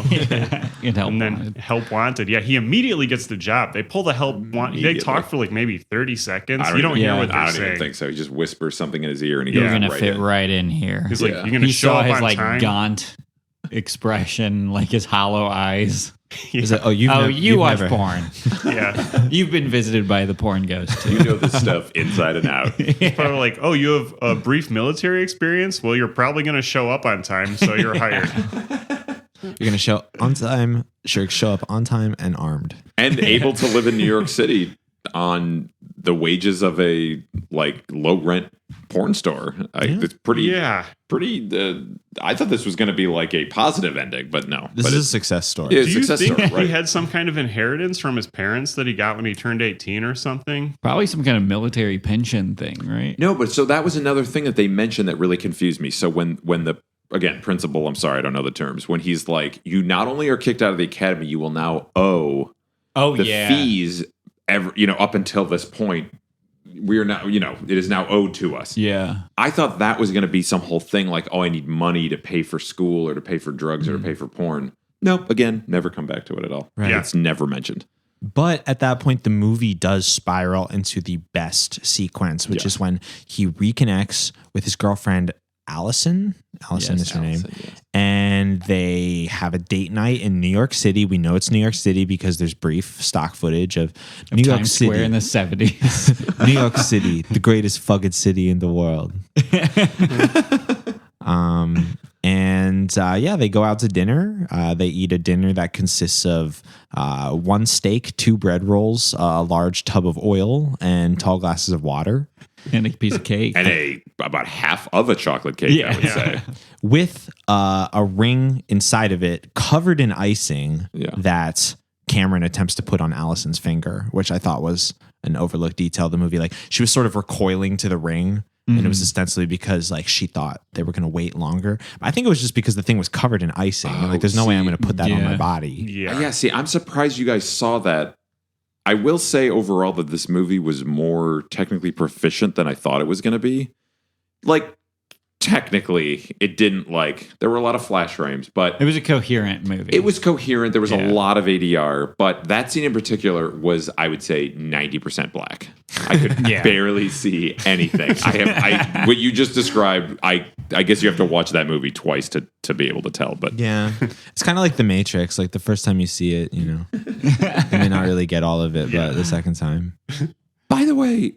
And help And then wanted. help wanted. Yeah, he immediately gets the job. They pull the help want. They Immediately. talk for like maybe 30 seconds. I You don't hear even- what they're I don't saying. even think so. He just whispers something in his ear and he You're goes going to right fit in. right in here. He's like, Yeah. "You're going to He show saw up his on like time." gaunt expression, like his hollow eyes. Is it, you watch porn. Yeah, You've been visited by the porn ghost You too. know this stuff inside and out. probably like, "Oh, you have a brief military experience. Well, you're probably going to show up on time, so you're hired." You're gonna show on time. Sure, show up on time and armed. And able to live in New York City on the wages of a like low rent porn store. It's pretty. Yeah. I thought this was going to be like a positive ending, but no. This but is a success story. Yeah, Do you success think story, right? he had some kind of inheritance from his parents that he got when he turned 18 or something? Probably some kind of military pension thing, right? No, but so that was another thing that they mentioned that really confused me. So when the again principal, I'm sorry, I don't know the terms. When he's like, you not only are kicked out of the academy, you will now owe Oh the fees up until this point. We are now, it is now owed to us. Yeah. I thought that was going to be some whole thing like, I need money to pay for school or to pay for drugs or to pay for porn. Nope. Again, never come back to it at all. Right. Yeah. It's never mentioned. But at that point, the movie does spiral into the best sequence, which is when he reconnects with his girlfriend, Allison. Allison Yes, is her name. Allison, yes. And they have a date night in New York City. We know it's New York City because there's brief stock footage of New York Times City. Square in the 70s. New York City, the greatest fucking city in the world. They go out to dinner. They eat a dinner that consists of one steak, 2 bread rolls, a large tub of oil, and tall glasses of water. And a piece of cake. And about half of a chocolate cake, I would say. With a ring inside of it covered in icing that Cameron attempts to put on Allison's finger, which I thought was an overlooked detail of the movie. Like, she was sort of recoiling to the ring And it was ostensibly because like she thought they were going to wait longer. I think it was just because the thing was covered in icing. And like, there's no way I'm going to put that on my body. Yeah. See, I'm surprised you guys saw that. I will say overall that this movie was more technically proficient than I thought it was going to be. Like, technically, it didn't there were a lot of flash frames, but It was a coherent movie. it was coherent. There was a lot of ADR, but that scene in particular was, I would say, 90% black. I could barely see anything. What you just described, I guess you have to watch that movie twice to be able to tell. But yeah, it's kind of like The Matrix. Like the first time you see it, you may not really get all of it, but the second time. By the way,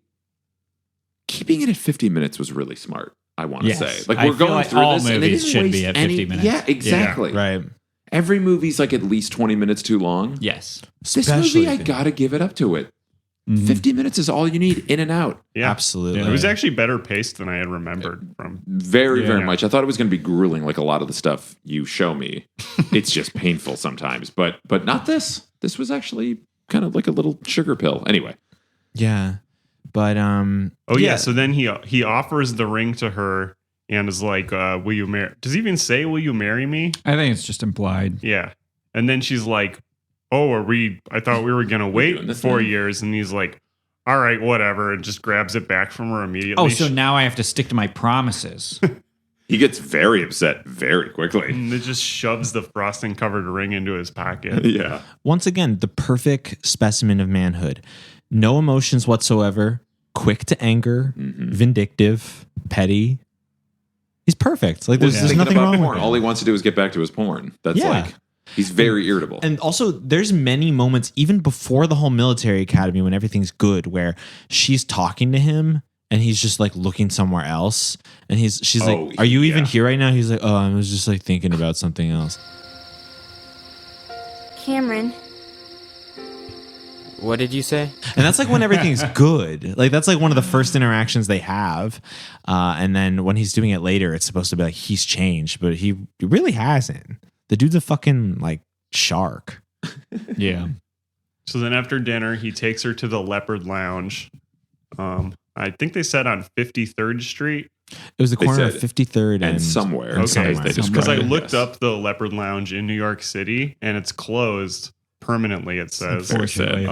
keeping it at 50 minutes was really smart. I want to say, I we're feel going like through all this, and they movies didn't should waste be at any. 50 minutes. Yeah, exactly. Right. Every movie's like at least 20 minutes too long. Yes. This movie, I gotta give it up to it. 50 minutes is all you need, in and out. Yeah. Absolutely. It was actually better paced than I had remembered from. Very much. I thought it was going to be grueling, like a lot of the stuff you show me. It's just painful sometimes, but not this. This was actually kind of like a little sugar pill. Anyway. Yeah. But So then he offers the ring to her and is like, will you marry? Does he even say, will you marry me? I think it's just implied. Yeah. And then she's like, oh, I thought we were going to wait 4 years. And he's like, all right, whatever. And just grabs it back from her immediately. Oh, so now I have to stick to my promises. He gets very upset very quickly. And it just shoves the frosting covered ring into his pocket. Yeah. Once again, the perfect specimen of manhood. No emotions whatsoever. Quick to anger. Vindictive. Petty. He's perfect. Like there's nothing wrong with him. All he wants to do is get back to his porn. That's he's very irritable. And also there's many moments even before the whole military academy when everything's good where she's talking to him and he's just like looking somewhere else and she's like, are you even here right now? He's like, oh, I was just like thinking about something else. Cameron. What did you say? And that's like when everything's good. Like that's like one of the first interactions they have. And then when he's doing it later, it's supposed to be like he's changed, but he really hasn't. The dude's a fucking like shark. Yeah. So then after dinner, he takes her to the Leopard Lounge. I think they said on 53rd Street. It was the corner of 53rd and somewhere. Okay. Because I it, looked up the Leopard Lounge in New York City and it's closed permanently, it says. Unfortunately.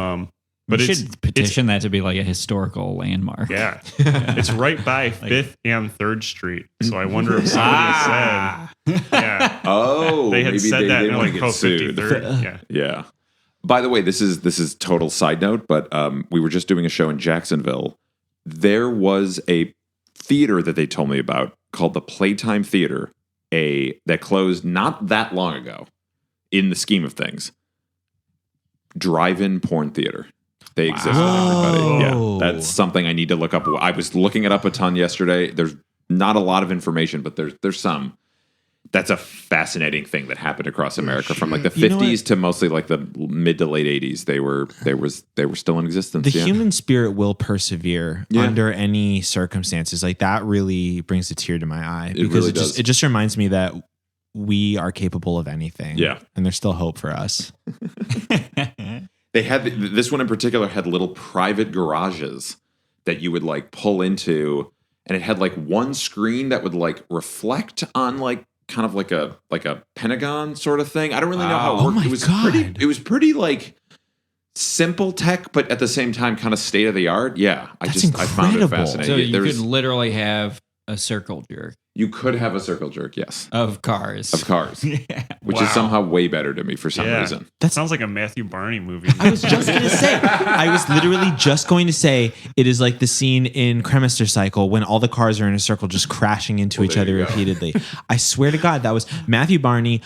But you should petition that to be like a historical landmark. Yeah. It's right by 5th and 3rd Street. So I wonder if somebody has said. Yeah. Oh, they had maybe said that in like get sued. 53rd. Yeah. By the way, this is total side note, but we were just doing a show in Jacksonville. There was a theater that they told me about called the Playtime Theater, that closed not that long ago in the scheme of things. Drive-in porn theater. They existed, everybody. Yeah, that's something I need to look up. I was looking it up a ton yesterday. There's not a lot of information, but there's some. That's a fascinating thing that happened across America from like the 50s to mostly like the mid to late 80s. They were still in existence. The human spirit will persevere under any circumstances. Like that really brings a tear to my eye because it just reminds me that we are capable of anything. Yeah, and there's still hope for us. They had this one in particular had little private garages that you would like pull into, and it had like one screen that would like reflect on like kind of like a pentagon sort of thing. I don't really know how it worked. It was pretty like simple tech, but at the same time kind of state of the art. Yeah, I found it fascinating. So you could literally have a circle jerk. You could have a circle jerk, yes. Of cars. Which is somehow way better to me for some reason. That sounds like a Matthew Barney movie. I was just going to say, I was literally just going to say, it is like the scene in Cremister Cycle when all the cars are in a circle just crashing into each other repeatedly. I swear to God, that was Matthew Barney,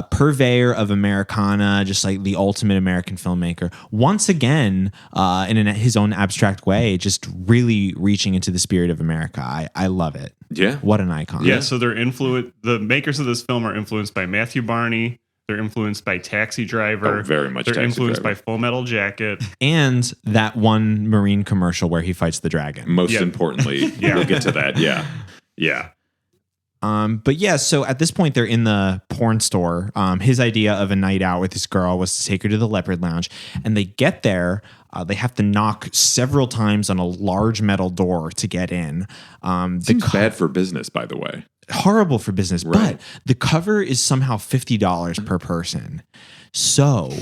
purveyor of Americana, just like the ultimate American filmmaker. Once again, in his own abstract way, just really reaching into the spirit of America. I love it. Yeah. What an icon. Yeah, so the makers of this film are influenced by Matthew Barney. They're influenced by Taxi Driver. Oh, very much. They're influenced by Full Metal Jacket. And that one Marine commercial where he fights the dragon. Most importantly, we'll get to that. Yeah. Yeah. But yeah, so at this point they're in the porn store. His idea of a night out with this girl was to take her to the Leopard Lounge, and they get there. They have to knock several times on a large metal door to get in. Seems bad for business, by the way. Horrible for business, Right. but the cover is somehow $50 per person. So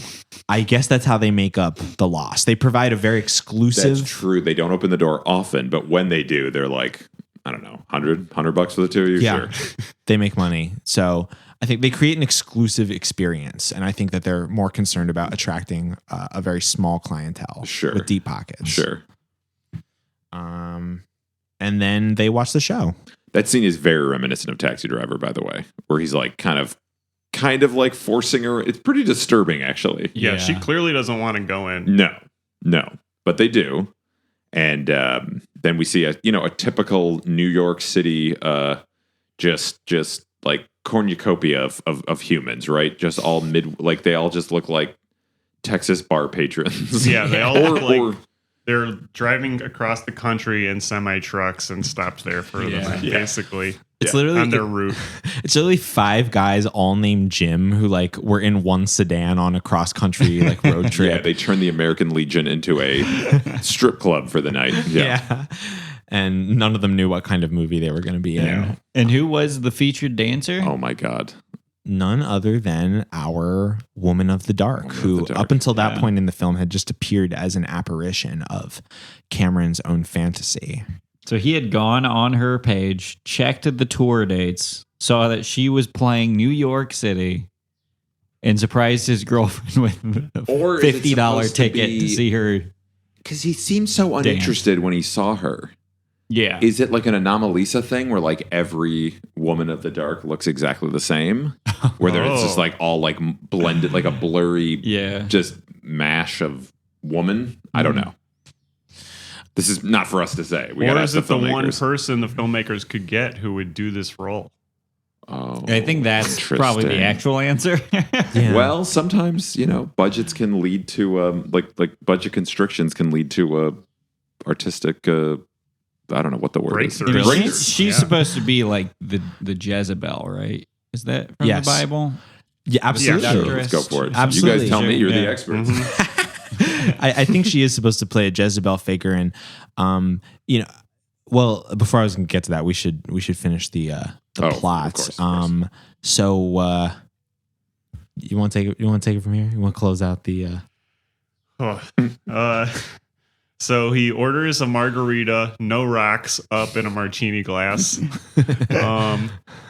I guess that's how they make up the loss. They provide a very exclusive. That's true. They don't open the door often, but when they do, they're like, I don't know, $100 for the two of you? Yeah, Sure. they make money. So I think they create an exclusive experience. And I think that they're more concerned about attracting a very small clientele Sure. with deep pockets. Sure. And then they watch the show. That scene is very reminiscent of Taxi Driver, by the way, where he's like kind of like forcing her. It's pretty disturbing, actually. Yeah, she clearly doesn't want to go in. No, but they do. And then we see a typical New York City, just like cornucopia of humans, right? Just all they all just look like Texas bar patrons. Yeah, they all look like they're driving across the country in semi trucks and stopped there for the night, basically. It's literally on their route. It's literally 5 guys all named Jim who like were in one sedan on a cross country like road trip. Yeah, they turned the American Legion into a strip club for the night. Yeah. And none of them knew what kind of movie they were going to be in. And who was the featured dancer? Oh my God. None other than our Woman of the Dark, who up until that point in the film had just appeared as an apparition of Cameron's own fantasy. So he had gone on her page, checked the tour dates, saw that she was playing New York City, and surprised his girlfriend with a $50 ticket to see her. Because he seemed so uninterested when he saw her. Yeah. Is it like an Anomalisa thing where like every Woman of the Dark looks exactly the same? Where it's just like all like blended, like a blurry, just mash of woman? I don't know. This is not for us to say. We Or is it the one person the filmmakers could get who would do this role? Oh, I think that's probably the actual answer. Well, sometimes, budgets can lead to like budget constrictions can lead to artistic I don't know what the word is. She's supposed to be like the Jezebel, right? Is that from the Bible? Yeah, absolutely. Yeah, sure. Let's go for it. Absolutely. You guys tell me. You're the experts. I think she is supposed to play a Jezebel figure, and well, before I was going to get to that, we should finish the plot. Of course. So you want to take it from here? You want to close out the? So he orders a margarita, no rocks, up in a martini glass.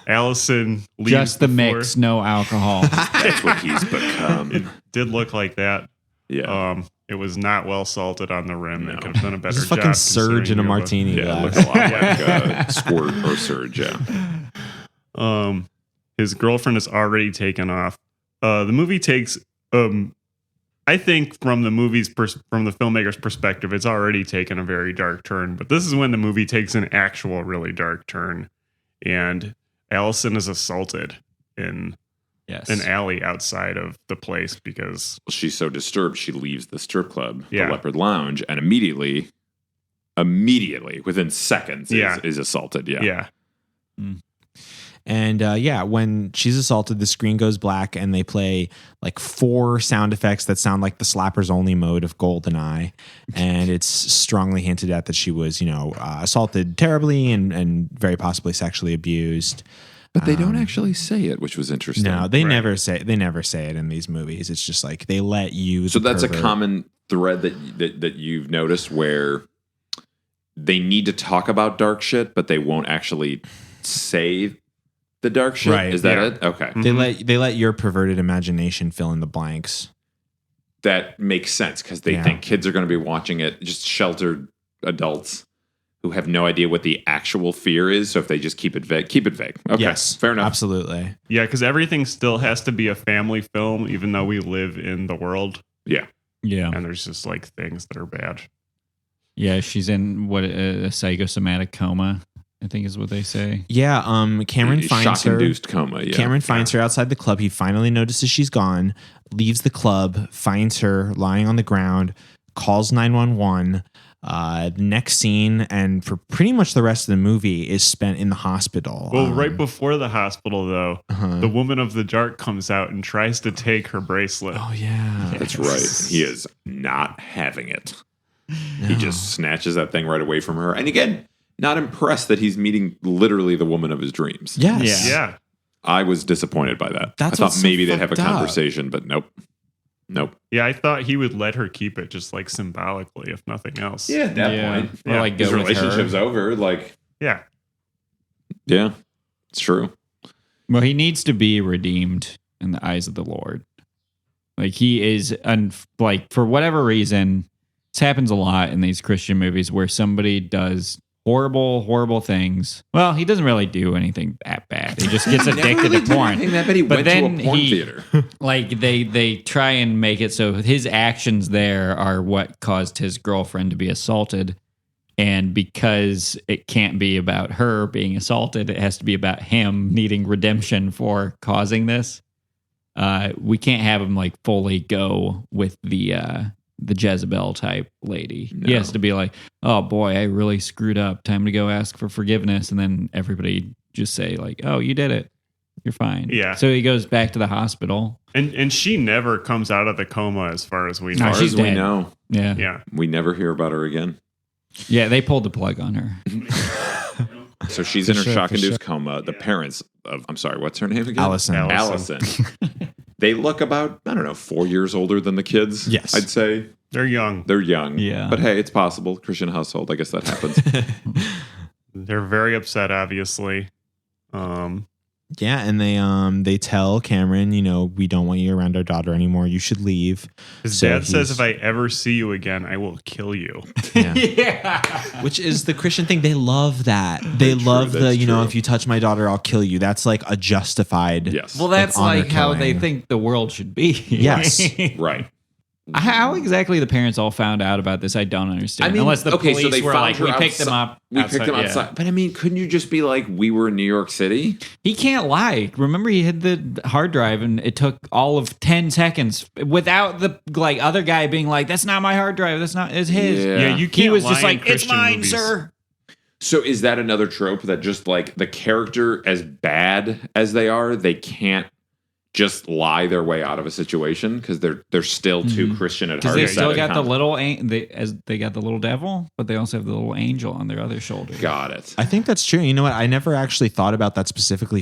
Allison leaves just the mix, no alcohol. That's what he's become. It did look like that. Yeah. It was not well salted on the rim. They could have done a better Just job. fucking surge in a martini Yeah, it glass. looked a lot like squirt or surge. Yeah. His girlfriend is already taken off. The movie takes, I think, from the filmmaker's perspective, it's already taken a very dark turn. But this is when the movie takes an actual really dark turn, and Allison is assaulted in an alley outside of the place because she's so disturbed she leaves the strip club, the Yeah. Leopard Lounge, and immediately within seconds is assaulted. yeah. And when she's assaulted, the screen goes black and they play like 4 sound effects that sound like the slappers only mode of GoldenEye. And it's strongly hinted at that she was, assaulted terribly and very possibly sexually abused. But they don't actually say it, which was interesting. No, they never say it in these movies. It's just like they let you. So that's a common thread that you've noticed where they need to talk about dark shit, but they won't actually say the dark shit. Right. Is that it? Okay. They let your perverted imagination fill in the blanks. That makes sense because they think kids are going to be watching it, just sheltered adults who have no idea what the actual fear is. So if they just keep it vague. Okay, Yes, fair enough. Absolutely. Yeah, because everything still has to be a family film, even though we live in the world. Yeah. Yeah. And there's just like things that are bad. Yeah, she's in a psychosomatic coma, I think is what they say. Yeah, Cameron finds her. Shock-induced coma. Yeah. Cameron finds her outside the club. He finally notices she's gone, leaves the club, finds her lying on the ground, calls 911. The next scene and for pretty much the rest of the movie is spent in the hospital. Well, right before the hospital, though, the woman of the dark comes out and tries to take her bracelet. Oh, yeah. That's right. He is not having it. He just snatches that thing right away from her. And again, not impressed that he's meeting literally the woman of his dreams. Yes. Yeah. I was disappointed by that. That's I thought what's so maybe they'd have a fucked up. conversation, but nope. Yeah, I thought he would let her keep it just like symbolically, if nothing else. Yeah, at that Yeah. point. Or like His go with relationship's her. over. Like, Yeah. yeah, it's true. Well, he needs to be redeemed in the eyes of the Lord. Like he is, like for whatever reason, this happens a lot in these Christian movies where somebody does horrible, horrible things. Well, he doesn't really do anything that bad. He just gets addicted to porn. That, but he But went to a then porn he- theater. Like they try and make it so his actions there are what caused his girlfriend to be assaulted. And because it can't be about her being assaulted, it has to be about him needing redemption for causing this. We can't have him like fully go with the Jezebel type lady. No. He has to be like, oh boy, I really screwed up. Time to go ask for forgiveness. And then everybody just say like, oh, you did it. You're fine. Yeah. So he goes back to the hospital. And she never comes out of the coma as far as we No, know. As far she's as we dead. know, Yeah. Yeah. we never hear about her again. Yeah, they pulled the plug on her. So she's in her sure, for shock-induced coma. The parents of, I'm sorry, what's her name again? Allison. Allison. They look about, I don't know, 4 years older than the kids. Yes. I'd say. They're young. They're young. Yeah. But hey, it's possible. Christian household. I guess that happens. They're very upset, obviously. Yeah, and they tell Cameron, we don't want you around our daughter anymore. You should leave. His So dad says, he's- if I ever see you again, I will kill you. Which is the Christian thing. They love that. They love that's true. if you touch my daughter, I'll kill you. That's like a justified. Yes. Well, that's honor like how they killing. think the world should be. Yes. Right. How exactly the parents all found out about this, I don't understand. I mean, Unless the okay, police so they were found like, her we picked them outside- up. We picked them yeah. outside. But I mean, couldn't you just be like, we were in New York City? He can't lie. Remember, he hid the hard drive, and it took all of 10 seconds without the other guy being like, "That's not my hard drive. It's his." Yeah. Yeah, you can't He was lie just in like, "It's Christian mine, movies. sir." So is that another trope that just like the character, as bad as they are, they can't just lie their way out of a situation because they're still too Christian at Because heart. they Is still that got the a little they got the little devil, but they also have the little angel on their other shoulder. Got it. I think that's true. You know what? I never actually thought about that specifically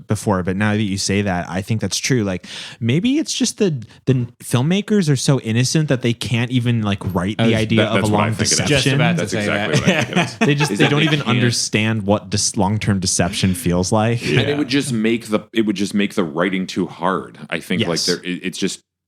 before, but now that you say that, I think that's true. Like maybe it's just the filmmakers are so innocent that they can't even like write the idea of that's a what I long think it is. deception. Just about to That's say exactly that. what I think it is. They Is they that don't they even can't- understand what this long-term deception feels like. And it would just make the writing too hard. I think Yes. like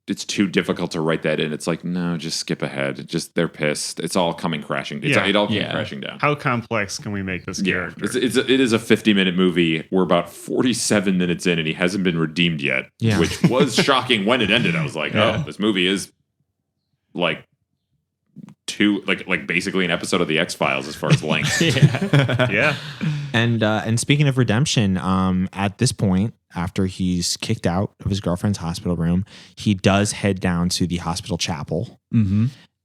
it's too difficult to write that in. It's like, no, just skip ahead. Just they're pissed. It's all coming crashing. It all came Yeah. crashing down. How complex can we make this character? It is a 50-minute movie. We're about 47 minutes in, and he hasn't been redeemed yet, Yeah. which was shocking when it ended. I was like, oh, this movie is like basically an episode of the X-Files as far as length. Yeah. And speaking of redemption, at this point, after he's kicked out of his girlfriend's hospital room, he does head down to the hospital chapel,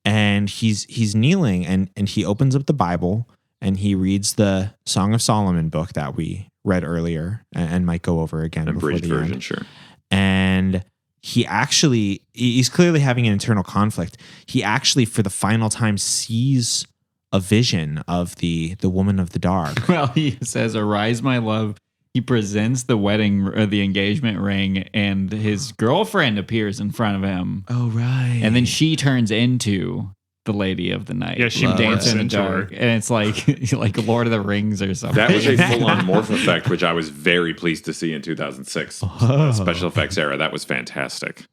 and he's kneeling, and he opens up the Bible and he reads the Song of Solomon book that we read earlier and might go over again before Abridged the version, end. sure. And he's clearly having an internal conflict. He actually, for the final time, sees a vision of the woman of the dark. Well, he says, "Arise, my love." He presents the wedding or the engagement ring, and his girlfriend appears in front of him. Oh, right. And then she turns into the lady of the night. Yeah, she dances morphs in the into dark, her. and it's like Lord of the Rings or something. That was a full-on morph effect, which I was very pleased to see in 2006. The special effects era. That was fantastic.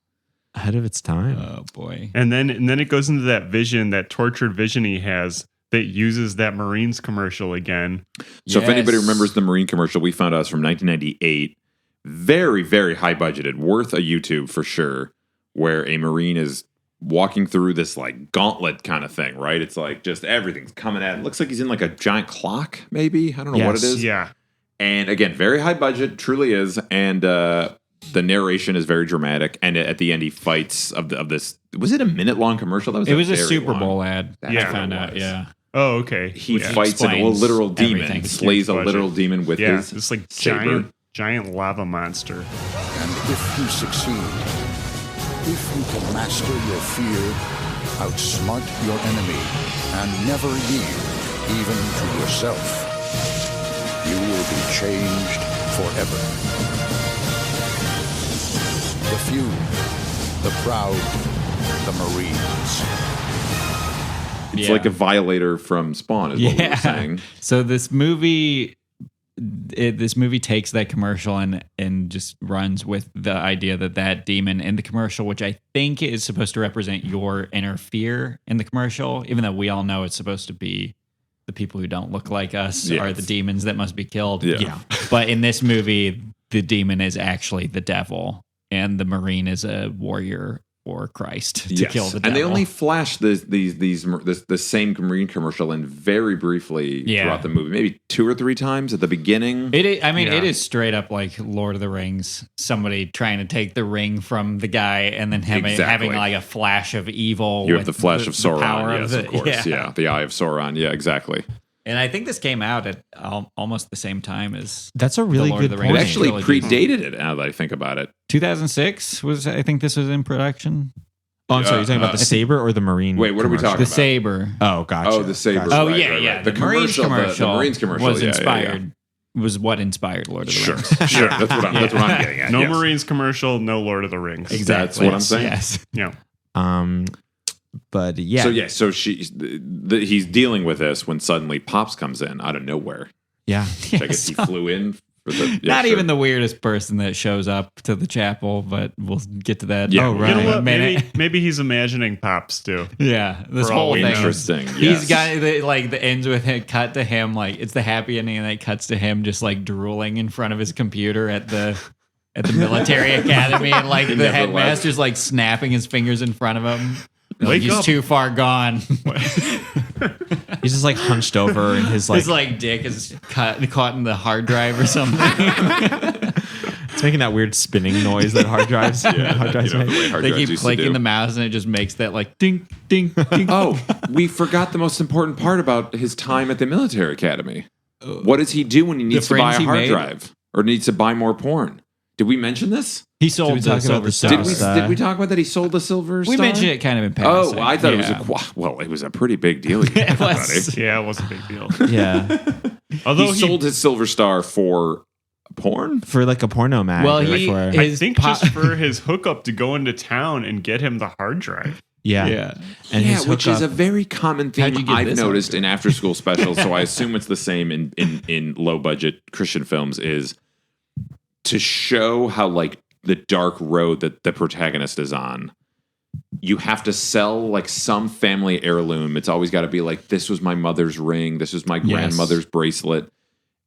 Ahead of its time. Oh boy! And then it goes into that vision, that tortured vision he has that uses that Marines commercial again. So if anybody Yes. remembers the Marine commercial, we found out it's from 1998. Very, very high budgeted. Worth a YouTube for sure, where a Marine is walking through this like gauntlet kind of thing, right? It's like just everything's coming at him. Looks like he's in like a giant clock, maybe. I don't know what it Yes. is. Yeah. And again, very high budget, truly is. And The narration is very dramatic, and at the end he fights of this. Was it a minute-long commercial? That was. It was a very Super long. Bowl ad. Yeah, I found it out. was. Yeah. Oh, okay. He Yeah. fights a Explains literal demon, everything. slays a Huge literal budget. demon with Yeah, his this like saber. giant lava monster. And if you succeed, if you can master your fear, outsmart your enemy, and never yield even to yourself, you will be changed forever. The few, the proud, the Marines. It's Yeah. like a violator from Spawn, is what we were saying. So this movie takes that commercial and just runs with the idea that demon in the commercial, which I think is supposed to represent your inner fear in the commercial, even though we all know it's supposed to be the people who don't look like us Yes. are the demons that must be killed. Yeah. But in this movie, the demon is actually the devil, and the Marine is a warrior for Christ to kill the devil. And they only flash this same Marine commercial in very briefly throughout the movie, maybe 2 or 3 times at the beginning. It is straight up like Lord of the Rings. Somebody trying to take the ring from the guy, and then having like a flash of evil. You have the flash of Sauron, power yes, of course. Yeah, the Eye of Sauron. Yeah, exactly. And I think this came out at almost the same time as That's a really The Lord of good the It Rings. point. actually trilogy. predated it, now that I think about it. 2006 was. I think this was in production. Oh, I'm sorry. You're talking about the saber or the Marine? Wait, what are we commercial? talking The Saber. Oh, gotcha. Oh, the saber. Gotcha. Oh Right, yeah, right, yeah. right. The Marines commercial. The Marines commercial was yeah, inspired. Was what inspired Lord of the Sure, Rings. sure. That's what I'm getting at. No yes. Marines commercial, no Lord of the Rings. Exactly. That's what I'm saying. Yes. Yeah. But yeah. So he's dealing with this when suddenly Pops comes in out of nowhere. Yeah. I guess he flew in for the. Not even the weirdest person that shows up to the chapel, but we'll get to that. Yeah. Oh, You right. You know what? Minute. Maybe he's imagining Pops too. Yeah, this For all whole we thing. know. Interesting. He's yes. got the ends with it cut to him like it's the happy ending, and it cuts to him just like drooling in front of his computer at the military academy, and like the never headmaster's like snapping his fingers in front of him. Like, Wake he's up. too far gone. He's just like hunched over and his His like dick is caught in the hard drive or something. it's making that weird spinning noise that hard drives make. the way hard They drives keep used to clicking do. the mouse, and it just makes that like ding, ding, ding. Oh, we forgot the most important part about his time at the military academy. What does he do when he needs to buy friends a he hard made? drive or needs to buy more porn? Did we mention this? He sold we the talk about silver the star. Did we talk about that he sold the silver We star? mentioned it kind of in Oh, passing. I thought Yeah. it was a pretty big deal. It was. Yeah, it was a big deal. Yeah. Although He sold his silver star for porn. For like a porno mag. Well, like he- for, I his think pop- just for his hookup to go into town and get him the hard drive. yeah. Yeah. And yeah, his which is a hookup- very common How'd theme you get I've this noticed hard in after school specials. So I assume it's the same in low budget Christian films, is to show how like the dark road that the protagonist is on. You have to sell like some family heirloom. It's always got to be like, this was my mother's ring, this was my grandmother's bracelet,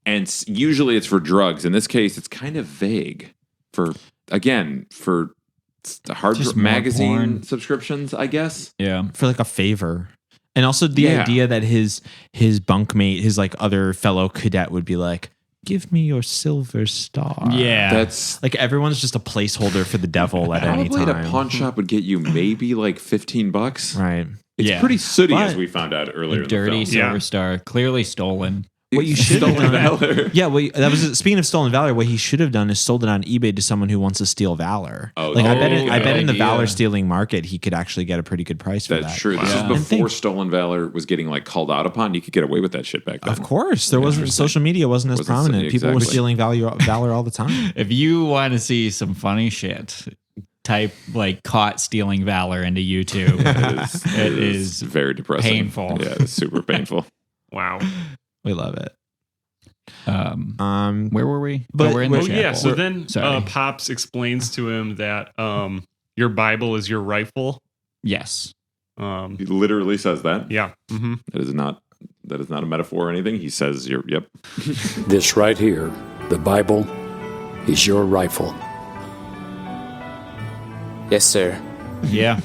and usually it's for drugs. In this case, it's kind of vague for hard Just more magazine porn. subscriptions, I guess. Yeah. for like a favor. And also the Yeah. idea that his bunkmate, his like other fellow cadet would be like, give me your silver star. Yeah. That's Like everyone's just a placeholder for the devil at any probably at time. a pawn shop would get you maybe like $15. Right. It's Yeah. pretty sooty, But- as we found out earlier. A in dirty the film. silver star, clearly stolen. What you should have Stolen done. valor. Yeah, well, that was speaking of stolen valor. What he should have done is sold it on eBay to someone who wants to steal valor. Oh, like I bet, good I bet in the idea. valor stealing market, he could actually get a pretty good price for That's that. true. This Wow. is And before think- stolen valor was getting like called out upon. You could get away with that shit back then. Of course, there wasn't social media wasn't as Wasn't prominent. People were exactly. stealing valor all the time. If you want to see some funny shit, type like caught stealing valor into YouTube. It is very depressing. painful. Yeah, it's super painful. Wow. We love it. Where were we? But- we're in oh, the Oh chapel. yeah. So then Sorry. Pops explains to him that your Bible is your rifle. Yes. He literally says that. Yeah. Mm-hmm. That is not a metaphor or anything. He says, "Yep." This right here, the Bible, is your rifle. Yes, sir. Yeah.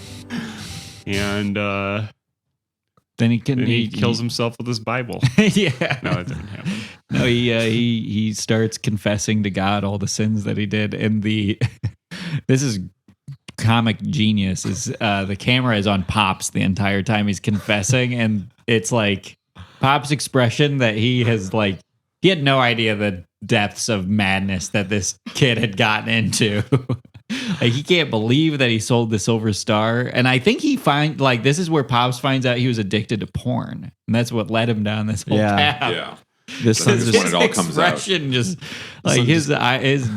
And Then he can then he kills himself with his Bible. yeah. No, that didn't happen. No, he starts confessing to God all the sins that he did, and this is comic genius. Is the camera is on Pops the entire time he's confessing, and it's like Pop's expression that he had no idea the depths of madness that this kid had gotten into. Like, he can't believe that he sold the Silver Star. And I think this is where Pops finds out he was addicted to porn. And that's what led him down this whole path. Yeah. This son's His just when it all comes out. Expression just like his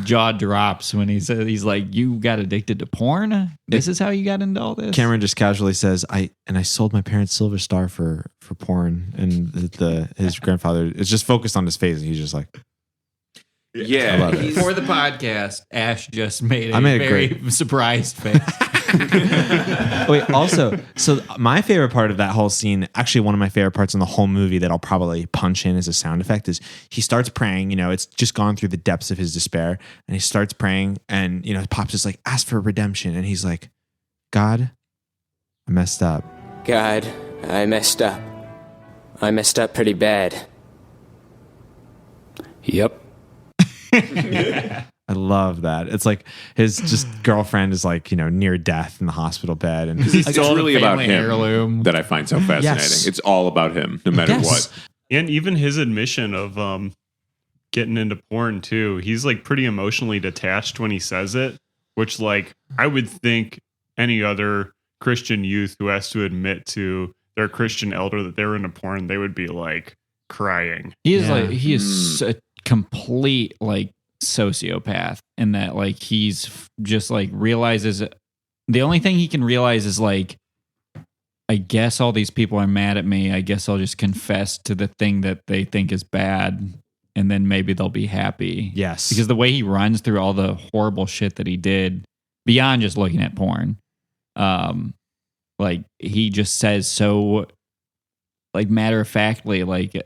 jaw drops when he says, he's like, you got addicted to porn? This is how you got into all this? Cameron just casually says, I sold my parents' Silver Star for porn. And his grandfather is just focused on his face. And he's just like, Yeah. For the podcast, Ash just made I made a very surprised face. Wait, also, so my favorite part of that whole scene, actually one of my favorite parts in the whole movie that I'll probably punch in as a sound effect, is he starts praying. It's just gone through the depths of his despair, and he starts praying, and Pops is like, ask for redemption, and he's like, God, I messed up. God, I messed up. I messed up pretty bad. Yep. I love that. It's like his just girlfriend is like, near death in the hospital bed. And It's really about him heirloom. that I find so fascinating. Yes. It's all about him, no matter what. And even his admission of getting into porn too. He's like pretty emotionally detached when he says it, which like I would think any other Christian youth who has to admit to their Christian elder that they're into porn, they would be like crying. He is a complete like sociopath in that like he's just like realizes the only thing he can realize is like, I guess all these people are mad at me. I guess I'll just confess to the thing that they think is bad, and then maybe they'll be happy. Yes. Because the way he runs through all the horrible shit that he did beyond just looking at porn, like he just says so like matter of factly, like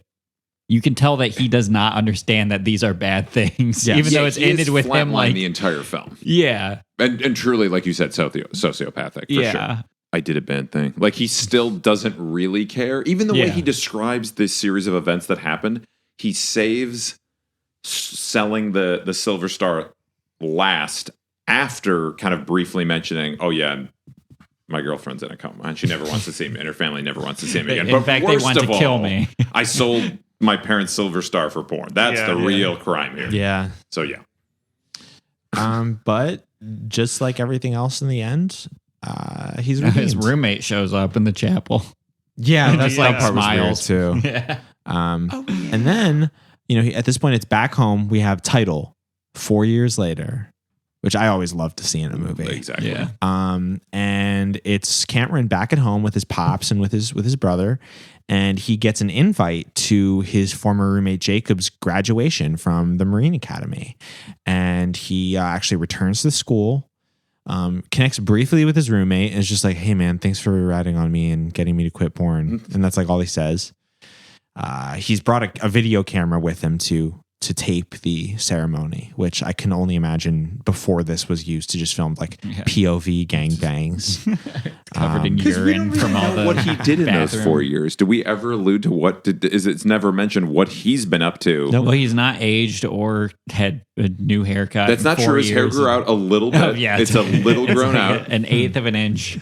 you can tell that he does not understand that these are bad things, even though it's ended with him like the entire film. Yeah. And truly, like you said, sociopathic for sure. I did a bad thing. Like he still doesn't really care. Even the way he describes this series of events that happened, he saves selling the Silver Star last after kind of briefly mentioning, oh yeah, my girlfriend's in a coma and she never wants to see me, and her family never wants to see me again. In fact, they want to kill me. I sold my parents' Silver Star for porn. That's the real crime here. Yeah. So yeah. But just like everything else in the end, he's redeemed. His roommate shows up in the chapel. Yeah, that's like that part smiles. was weird too. Yeah. And then at this point it's back home. We have title 4 years later, which I always love to see in a movie. Exactly. Yeah. And it's Cameron back at home with his pops and with his brother, and he gets an invite to his former roommate Jacob's graduation from the Marine Academy, and he actually returns to the school. Connects briefly with his roommate and is just like, hey man, thanks for ratting on me and getting me to quit porn. And that's like all he says. He's brought a video camera with him to tape the ceremony, which I can only imagine before this was used to just film like POV gangbangs. Covered in urine from all the what he did in bathroom. those 4 years. Do we ever allude to it's never mentioned what he's been up to? Well, he's not aged or had a new haircut. That's not true. His hair grew out a little bit. Oh, yeah. It's a little grown like out. an eighth of an inch.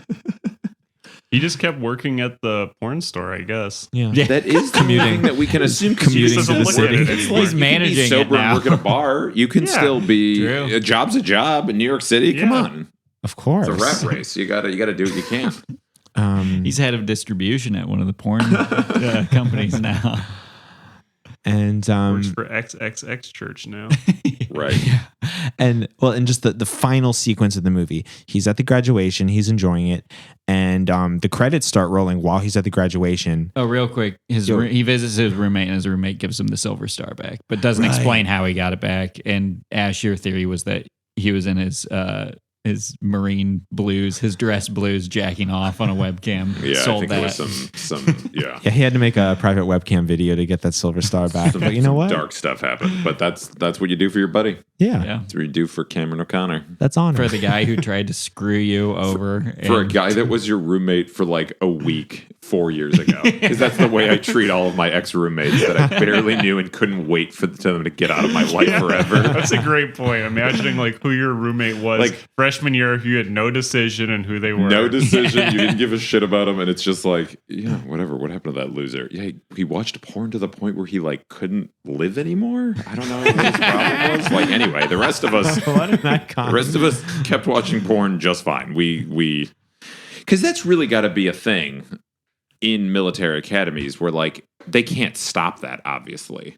He just kept working at the porn store, I guess. Yeah. That is commuting that we can assume commuting to the city. He's managing He's sober it now. and work at a bar. You can still be True. a job's a job in New York City. Come on, Of course. it's a rat race. You gotta do what you can. He's head of distribution at one of the porn companies now. And Works for XXX Church now. Right. and just the final sequence of the movie, he's at the graduation, he's enjoying it, and the credits start rolling while he's at the graduation. Oh, real quick, he visits his roommate, and his roommate gives him the Silver Star back, but doesn't explain how he got it back. And Ash, your theory was that he was in his his marine blues, his dress blues, jacking off on a webcam. Yeah, Sold I think that. there was some yeah. Yeah, he had to make a private webcam video to get that silver star back. But you know Some what? dark stuff happened, but that's what you do for your buddy. Yeah, Yeah. That's what you do for Cameron O'Connor. that's honor. For the guy who tried to screw you over. For a and- guy that was your roommate for like a week 4 years ago. Because that's the way I treat all of my ex-roommates that I barely knew and couldn't wait for them to get out of my life forever. That's a great point. Imagining like who your roommate was Like- freshman year, you had no decision and who they were. No decision. You didn't give a shit about him. And it's just like, yeah, whatever. What happened to that loser? Yeah, he watched porn to the point where he like couldn't live anymore. I don't know what his problem was. Like, anyway, the rest of us... What an icon. The rest of us kept watching porn just fine. We because that's really got to be a thing in military academies where like they can't stop that. Obviously,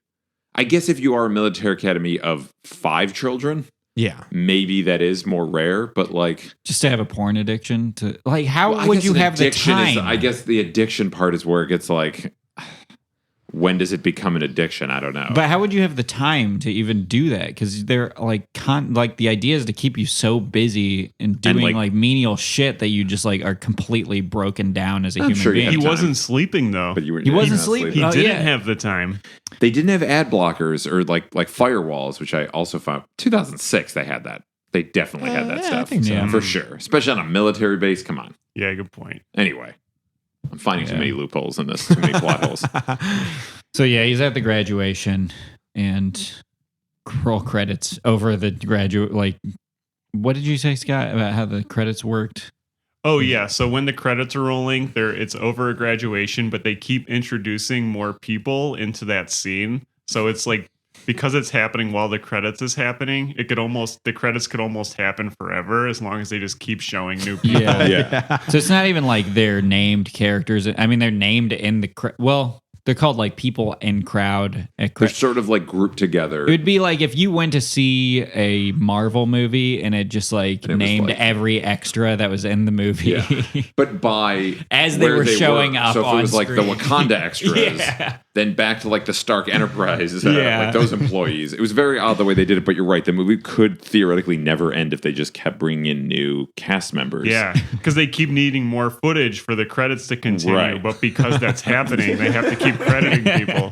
I guess if you are a military academy of 5 children, Yeah. maybe that is more rare. But like, just to have a porn addiction to like, how well, I would guess you an have the addiction time? I guess the addiction part is where it gets like, when does it become an addiction? I don't know. But how would you have the time to even do that? Because they're like, like the idea is to keep you so busy and doing like- like menial shit that you just like are completely broken down as a I'm human sure you being. have He time. wasn't sleeping though. But you were, He wasn't you're not sleeping. He Oh, didn't yeah. have the time. They didn't have ad blockers or like firewalls, which I also found. 2006, they had that. They definitely had that yeah, I stuff. think so. Yeah. For sure. Especially on a military base. Come on. Yeah, good point. Anyway, I'm finding too Yeah. many loopholes in this, too many plot holes. So yeah, he's at the graduation and roll credits over the graduate. Like, what did you say, Scott, about how the credits worked? Oh yeah, so when the credits are rolling, it's over a graduation, but they keep introducing more people into that scene. So it's like because it's happening while the credits is happening, the credits could almost happen forever as long as they just keep showing new people. Yeah. So it's not even like they're named characters. I mean, they're named in the well, they're called like people in crowd. They're sort of like grouped together. It would be like if you went to see a Marvel movie and it just like And it was named like- every extra that was in the movie. Yeah. But by As they where were showing up So if it on was like the screen. Wakanda extras, Yeah. then back to like the Stark Enterprise, Yeah. like those employees. It was very odd the way they did it, but you're right. The movie could theoretically never end if they just kept bringing in new cast members. Yeah, because they keep needing more footage for the credits to continue, Right. but because that's happening, they have to keep crediting people.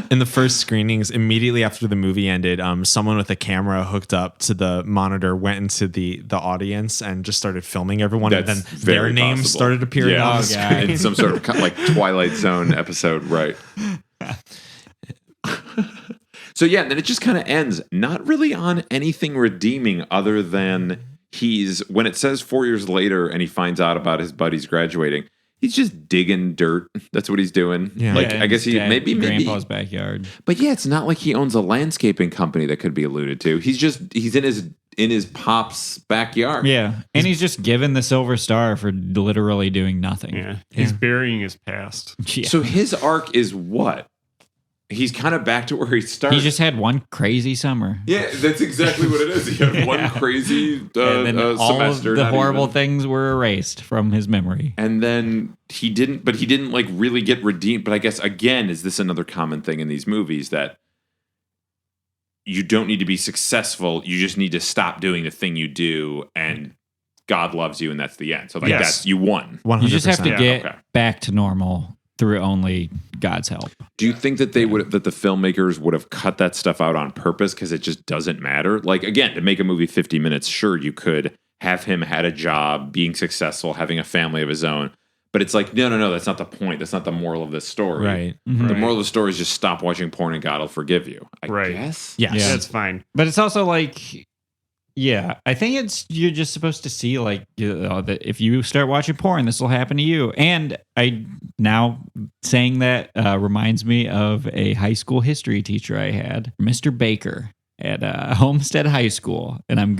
In the first screenings, immediately after the movie ended, someone with a camera hooked up to the monitor went into the audience and just started filming everyone. That's and then very their names possible. started appearing Yeah. on Oh, the God. screen. In some sort of like Twilight Zone episode, right? So yeah, and then it just kind of ends, not really on anything redeeming other than when it says 4 years later and he finds out about his buddies graduating, he's just digging dirt. That's what he's doing. Yeah. Like Yeah, I guess he dad- maybe grandpa's backyard. but yeah, it's not like he owns a landscaping company that could be alluded to. He's in his pop's backyard. Yeah, and he's just given the Silver Star for literally doing nothing. Yeah, he's burying his past. Yeah. So his arc is what? He's kind of back to where he started. He just had one crazy summer. Yeah, that's exactly what it is. He had one crazy And then all of semester. the not horrible even. things were erased from his memory. And then he didn't like really get redeemed. But I guess, again, is this another common thing in these movies that you don't need to be successful. You just need to stop doing the thing you do and God loves you and that's the end. So like Yes. that's, you won. 100%. You just have to Yeah, get okay. back to normal through only God's help. Do you think that that the filmmakers would have cut that stuff out on purpose because it just doesn't matter? Like, again, to make a movie 50 minutes, sure, you could have him had a job, being successful, having a family of his own. But it's like, no, that's not the point. That's not the moral of this story. Right. Mm-hmm. The moral of the story is just stop watching porn and God will forgive you. I Right. guess. Yes. Yeah. That's fine. But it's also like, yeah, I think you're just supposed to see like, that if you start watching porn, this will happen to you. And I now saying that reminds me of a high school history teacher I had, Mr. Baker at Homestead High School. And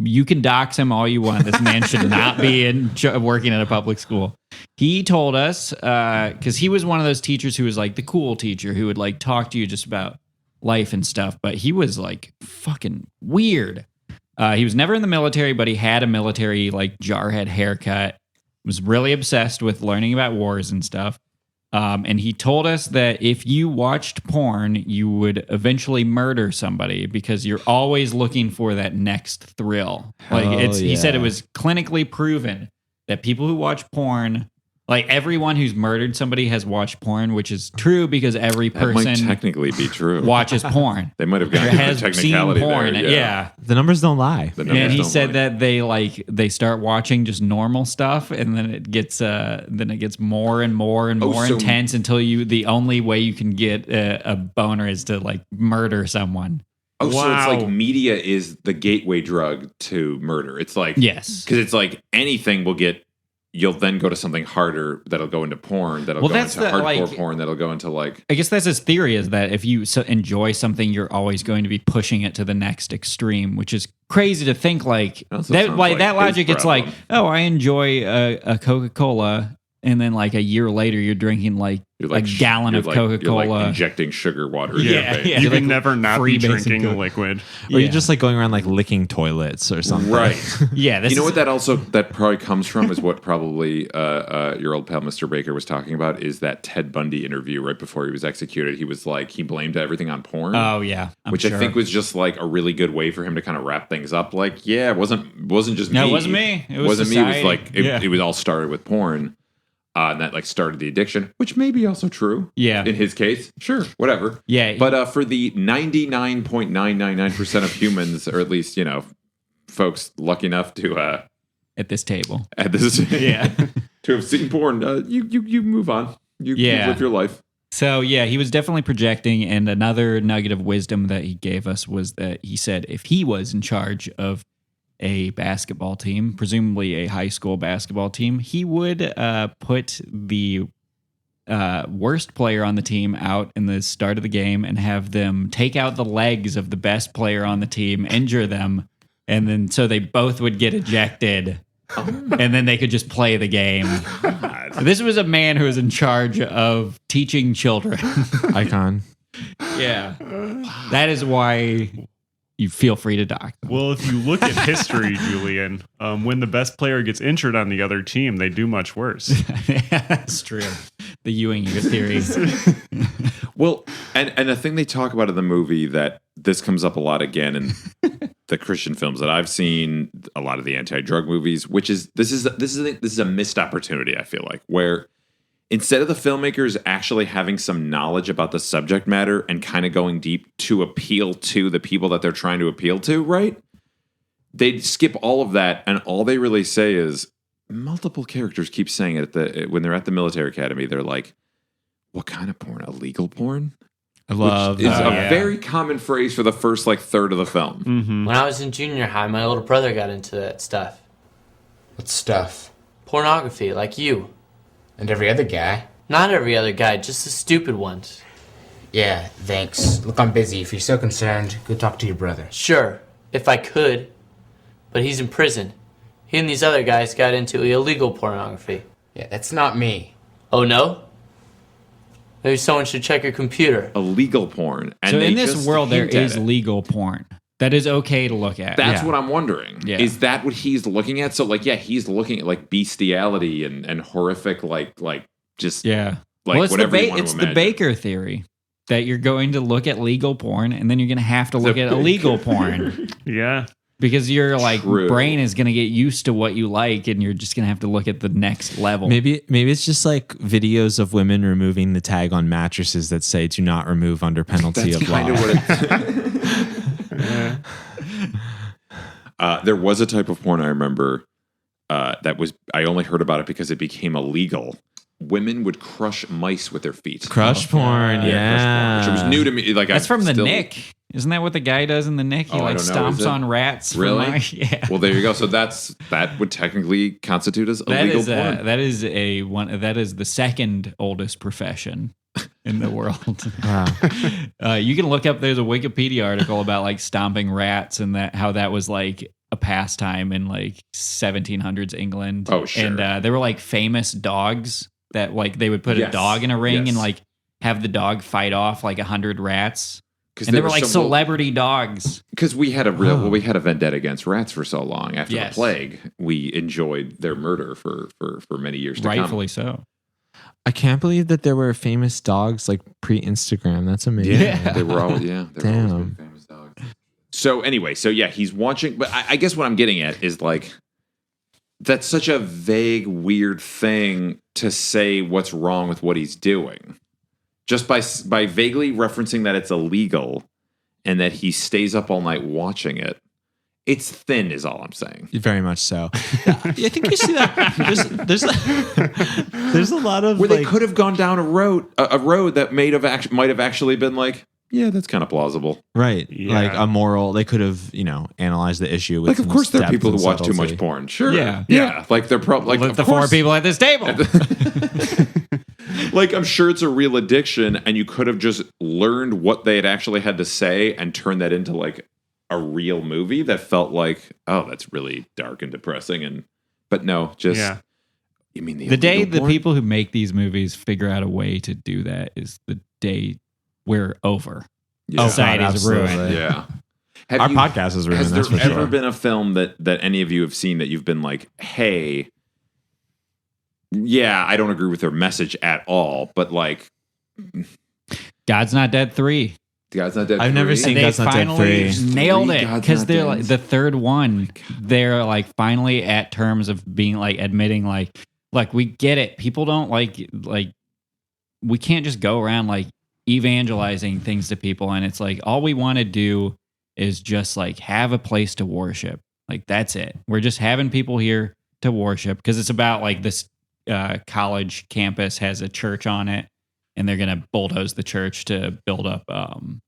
you can dox him all you want. This man should not be working at a public school. He told us, because he was one of those teachers who was like the cool teacher who would like talk to you just about life and stuff, but he was like fucking weird. He was never in the military, but he had a military like jarhead haircut. Was really obsessed with learning about wars and stuff. And he told us that if you watched porn, you would eventually murder somebody because you're always looking for that next thrill. He said it was clinically proven that people who watch porn, like everyone who's murdered somebody has watched porn, which is true because every That person might technically be true. watches porn. They might have gone Or to the has technicality seen porn. there. Yeah. The numbers don't lie. The numbers And he don't said lie. that they start watching just normal stuff, and then it gets more and more and more so- intense until the only way you can get a boner is to like murder someone. Oh, so it's Wow. like media is the gateway drug to murder. It's like, Yes. because it's like anything will get, you'll then go to something harder that'll go into porn, that'll Well, go that's into the, hardcore like- porn, that'll go into like, I guess that's his theory, is that if you enjoy something, you're always going to be pushing it to the next extreme, which is crazy to think like Also that. sounds Like like that his logic, it's like, problem. oh, I enjoy a Coca-Cola, and then like a year later, you're drinking like you're a like gallon of you're Coca-Cola. like injecting sugar water. in your Yeah, veins. yeah. You You're can like never not be freebasing drinking a Coke. liquid. Or you're just like going around like licking toilets or something. Right. Yeah, this You know is- what that probably comes from is what probably your old pal Mr. Baker was talking about is that Ted Bundy interview right before he was executed. He was like, he blamed everything on porn. Oh yeah, I'm which sure. I think was just like a really good way for him to kind of wrap things up. Like, yeah, it wasn't just me. No, it wasn't me. It was wasn't me. It was society. like Yeah. it was all started with porn, and that like started the addiction, which may be also true. Yeah. in his case, sure, whatever. Yeah, but for the 99.999% of humans, or at least folks lucky enough to at this table. at this Yeah. to have seen porn, you move on. You live your life. So yeah, he was definitely projecting. And another nugget of wisdom that he gave us was that he said if he was in charge of a basketball team, presumably a high school basketball team, he would put the worst player on the team out in the start of the game and have them take out the legs of the best player on the team, injure them, and then so they both would get ejected. And then they could just play the game. This was a man who was in charge of teaching children. Icon. Yeah. That is why you feel free to dock them. Well, if you look at history, Julian, when the best player gets injured on the other team, they do much worse. That's true. The Ewing theory. Well, and the thing they talk about in the movie that this comes up a lot again in the Christian films that I've seen, a lot of the anti-drug movies, which is this is a missed opportunity. I feel like where instead of the filmmakers actually having some knowledge about the subject matter and kind of going deep to appeal to the people that they're trying to appeal to, right? They skip all of that, and all they really say is multiple characters keep saying it when they're at the military academy. They're like, "What kind of porn? Illegal porn?" I love Which is that. a very common phrase for the first third of the film. Mm-hmm. When I was in junior high, my older brother got into that stuff. What stuff? Pornography, like you. And every other guy? Not every other guy, just the stupid ones. Yeah, thanks. Look, I'm busy. If you're so concerned, go talk to your brother. Sure, if I could. But he's in prison. He and these other guys got into illegal pornography. Yeah, that's not me. Oh no? Maybe someone should check your computer. Illegal porn. And So they in this just world, there hint at is it. legal porn that is okay to look at. That's Yeah. what I'm wondering. Yeah. Is that what he's looking at? So he's looking at like bestiality and horrific like just Yeah. like It's whatever you want it's to the imagine. Baker theory that you're going to look at legal porn and then you're going to have to look at illegal porn Yeah. because your True. brain is going to get used to what you like and you're just going to have to look at the next level. Maybe it's just like videos of women removing the tag on mattresses that say "Do not remove under penalty That's of law." kind of what there was a type of porn I remember that was I only heard about it because it became illegal. Women would crush mice with their feet. Crush porn, yeah. Which was new to me. Like That's I'm from the still- Nick. Isn't that what the guy does in the Nick? He Oh, I like don't know. Is stomps it? on rats. for Really? mice. Yeah. Well, there you go. So that would technically constitute as illegal porn. That is the second oldest profession in the world. Wow. You can look up. There's a Wikipedia article about like stomping rats and how that was like a pastime in like 1700s England. Oh, sure. And there were like famous dogs that like they would put a Yes. dog in a ring Yes. and like have the dog fight off like 100 rats. 'Cause And they there were was like some- celebrity dogs. Because we had we had a vendetta against rats for so long after Yes. the plague. We enjoyed their murder for many years to come. Rightfully so. I can't believe that there were famous dogs like pre-Instagram. That's amazing. Yeah, they were all They were Damn. always famous dogs. So anyway, he's watching, but I guess what I'm getting at is like that's such a vague, weird thing to say what's wrong with what he's doing. Just by vaguely referencing that it's illegal and that he stays up all night watching it. It's thin, is all I'm saying. Very much so. I think you see that. There's a lot of where they could have gone down a road that might have actually been like, yeah, that's kind of plausible, right? Yeah. Like a moral. They could have analyzed the issue with. Like, of course, there are depth people and who watch too subtlety. much porn. Sure, Yeah. Like they're probably like the four people at this table. Like, I'm sure it's a real addiction, and you could have just learned what they had actually had to say and turned that into like a real movie that felt like, oh, that's really dark and depressing. But no, just you mean the day the porn? people who make these movies figure out a way to do that is the day we're over. Yeah. Society's ruined. absolutely. Yeah. Our podcast is ruined. Has there That's for ever sure. been a film that any of you have seen that you've been like, hey, yeah, I don't agree with their message at all, but like, God's Not Dead 3. God's Not Dead. I've never 3? seen They God's Not Dead finally 3. nailed it God's because Not they're Dead. like the third one. They're like finally at terms of being like admitting like we get it. People don't like we can't just go around like evangelizing things to people, and it's like all we want to do is just like have a place to worship. Like that's it. We're just having people here to worship because it's about like this college campus has a church on it. And they're going to bulldoze the church to build up condos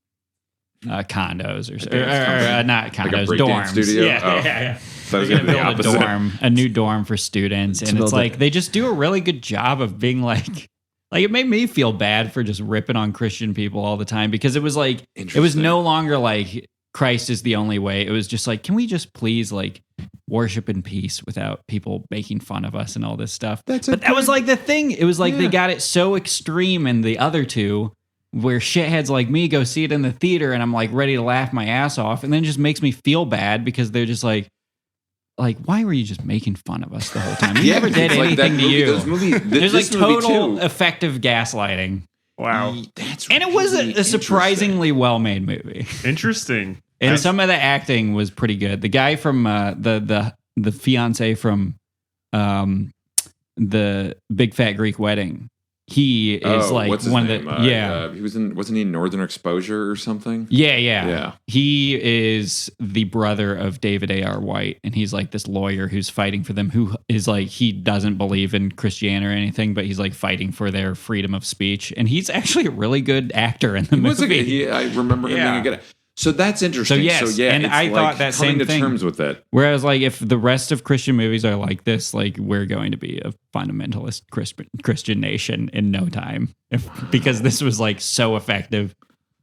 or not condos, Like a breakdance dorms. studio? Yeah, Oh. yeah. That was They're going to be gonna the build opposite. a new dorm for students, and it's like they just do a really good job of being like it made me feel bad for just ripping on Christian people all the time because it was like it was no longer like Christ is the only way. It was just like, can we just please like worship in peace without people making fun of us and all this stuff? But that was like the thing. It was like they got it so extreme in the other two where shitheads like me go see it in the theater and I'm like ready to laugh my ass off. And then it just makes me feel bad because they're just like, why were you just making fun of us the whole time? We never did it's like anything that to movie- you. those movies- There's like this movie total too. effective gaslighting. Wow. And it was a surprisingly well-made movie. Interesting. And some of the acting was pretty good. The guy from the fiance from the Big Fat Greek Wedding, he is like what's his one name? of the he wasn't he in Northern Exposure or something? Yeah. He is the brother of David A.R. White, and he's like this lawyer who's fighting for them, who is like, he doesn't believe in Christianity or anything, but he's like fighting for their freedom of speech. And he's actually a really good actor in the movie. I remember him being a good. So that's interesting. So, yes, and it's I like thought that coming same to thing. terms with it. Whereas, like, if the rest of Christian movies are like this, like, we're going to be a fundamentalist Christian nation in no time. Because this was, like, so effective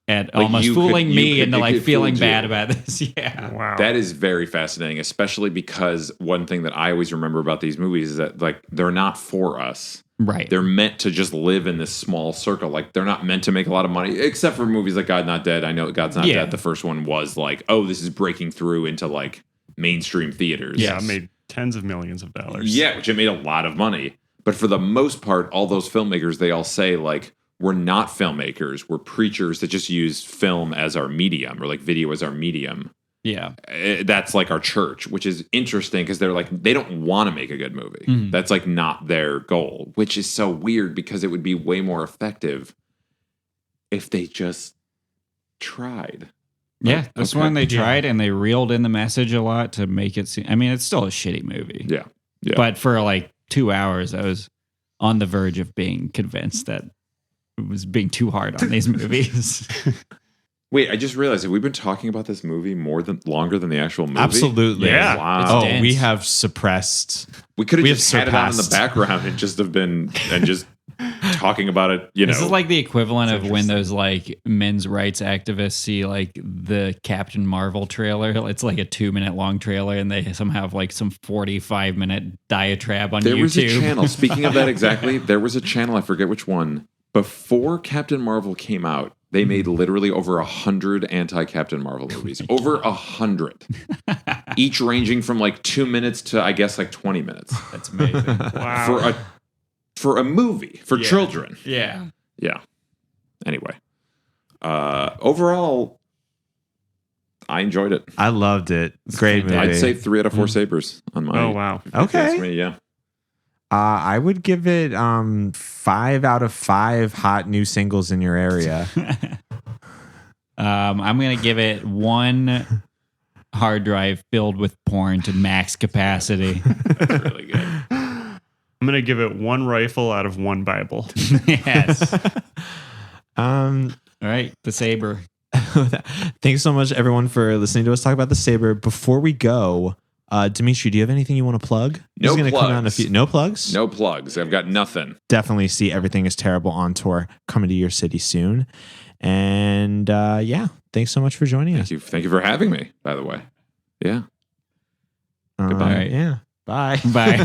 at Like, almost you fooling could- me you into, could- like, it feeling fooled you. bad about this. Yeah. Wow. That is very fascinating, especially because one thing that I always remember about these movies is that like they're not for us. Right. They're meant to just live in this small circle. Like they're not meant to make a lot of money, except for movies like God Not Dead. I know God's Not Dead. The first one was like, oh, this is breaking through into like mainstream theaters. Yeah, it made tens of millions of dollars. Yeah, which it made a lot of money. But for the most part, all those filmmakers, they all say like, we're not filmmakers. We're preachers that just use film as our medium or like video as our medium. Yeah. That's like our church, which is interesting because they're like, they don't want to make a good movie. Mhm. That's like not their goal, which is so weird because it would be way more effective if they just tried. Yeah. This Okay. one they Yeah. tried and they reeled in the message a lot to make it seem. I mean, it's still a shitty movie. Yeah. Yeah. But for like 2 hours, I was on the verge of being convinced that it was being too hard on these movies. Wait, I just realized that we've been talking about this movie longer than the actual movie. Absolutely. Yeah. Wow. Oh, we have suppressed. We could have we just had it on in the surpassed. background and just have been and just talking about it. You know, This is like the equivalent of when those like men's rights activists see like the Captain Marvel trailer. It's like a 2-minute long trailer, and they somehow have like some 45-minute diatribe on there YouTube. was a channel. Speaking of that, exactly, there was a channel. I forget which one. Before Captain Marvel came out, they made literally over 100 anti-Captain Marvel movies. Over 100. Each ranging from like 2 minutes to, I guess, like 20 minutes. That's amazing. Wow. For a for a movie for children. Yeah. Yeah. Anyway, overall, I enjoyed it. I loved it. Great movie. I'd say 3 out of 4 sabers on my. Oh wow. Okay. Me, yeah. I would give it 5 out of 5 hot new singles in your area. I'm gonna give it 1 hard drive filled with porn to max capacity. That's really good. I'm gonna give it 1 rifle out of 1 Bible. Yes. All right, the Saber. Thanks so much, everyone, for listening to us talk about the Saber. Before we go, Dimitri, do you have anything you want to plug? No plugs. Come out in a few, no plugs? No plugs. I've got nothing. Definitely see Everything is Terrible on tour coming to your city soon. And yeah, thanks so much for joining us. Thank you for having me, by the way. Yeah. Goodbye. Right. Yeah. Bye. Bye.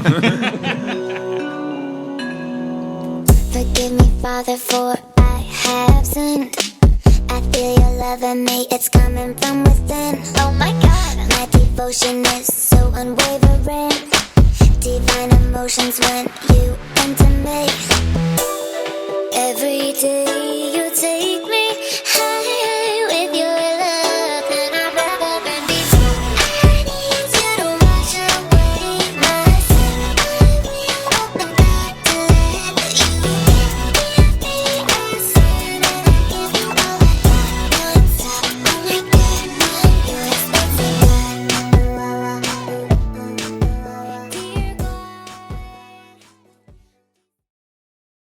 Forgive me, Father, for I have sinned. I feel your love in me, it's coming from within. Oh my God, my devotion is so unwavering. Divine emotions when you enter me. Every day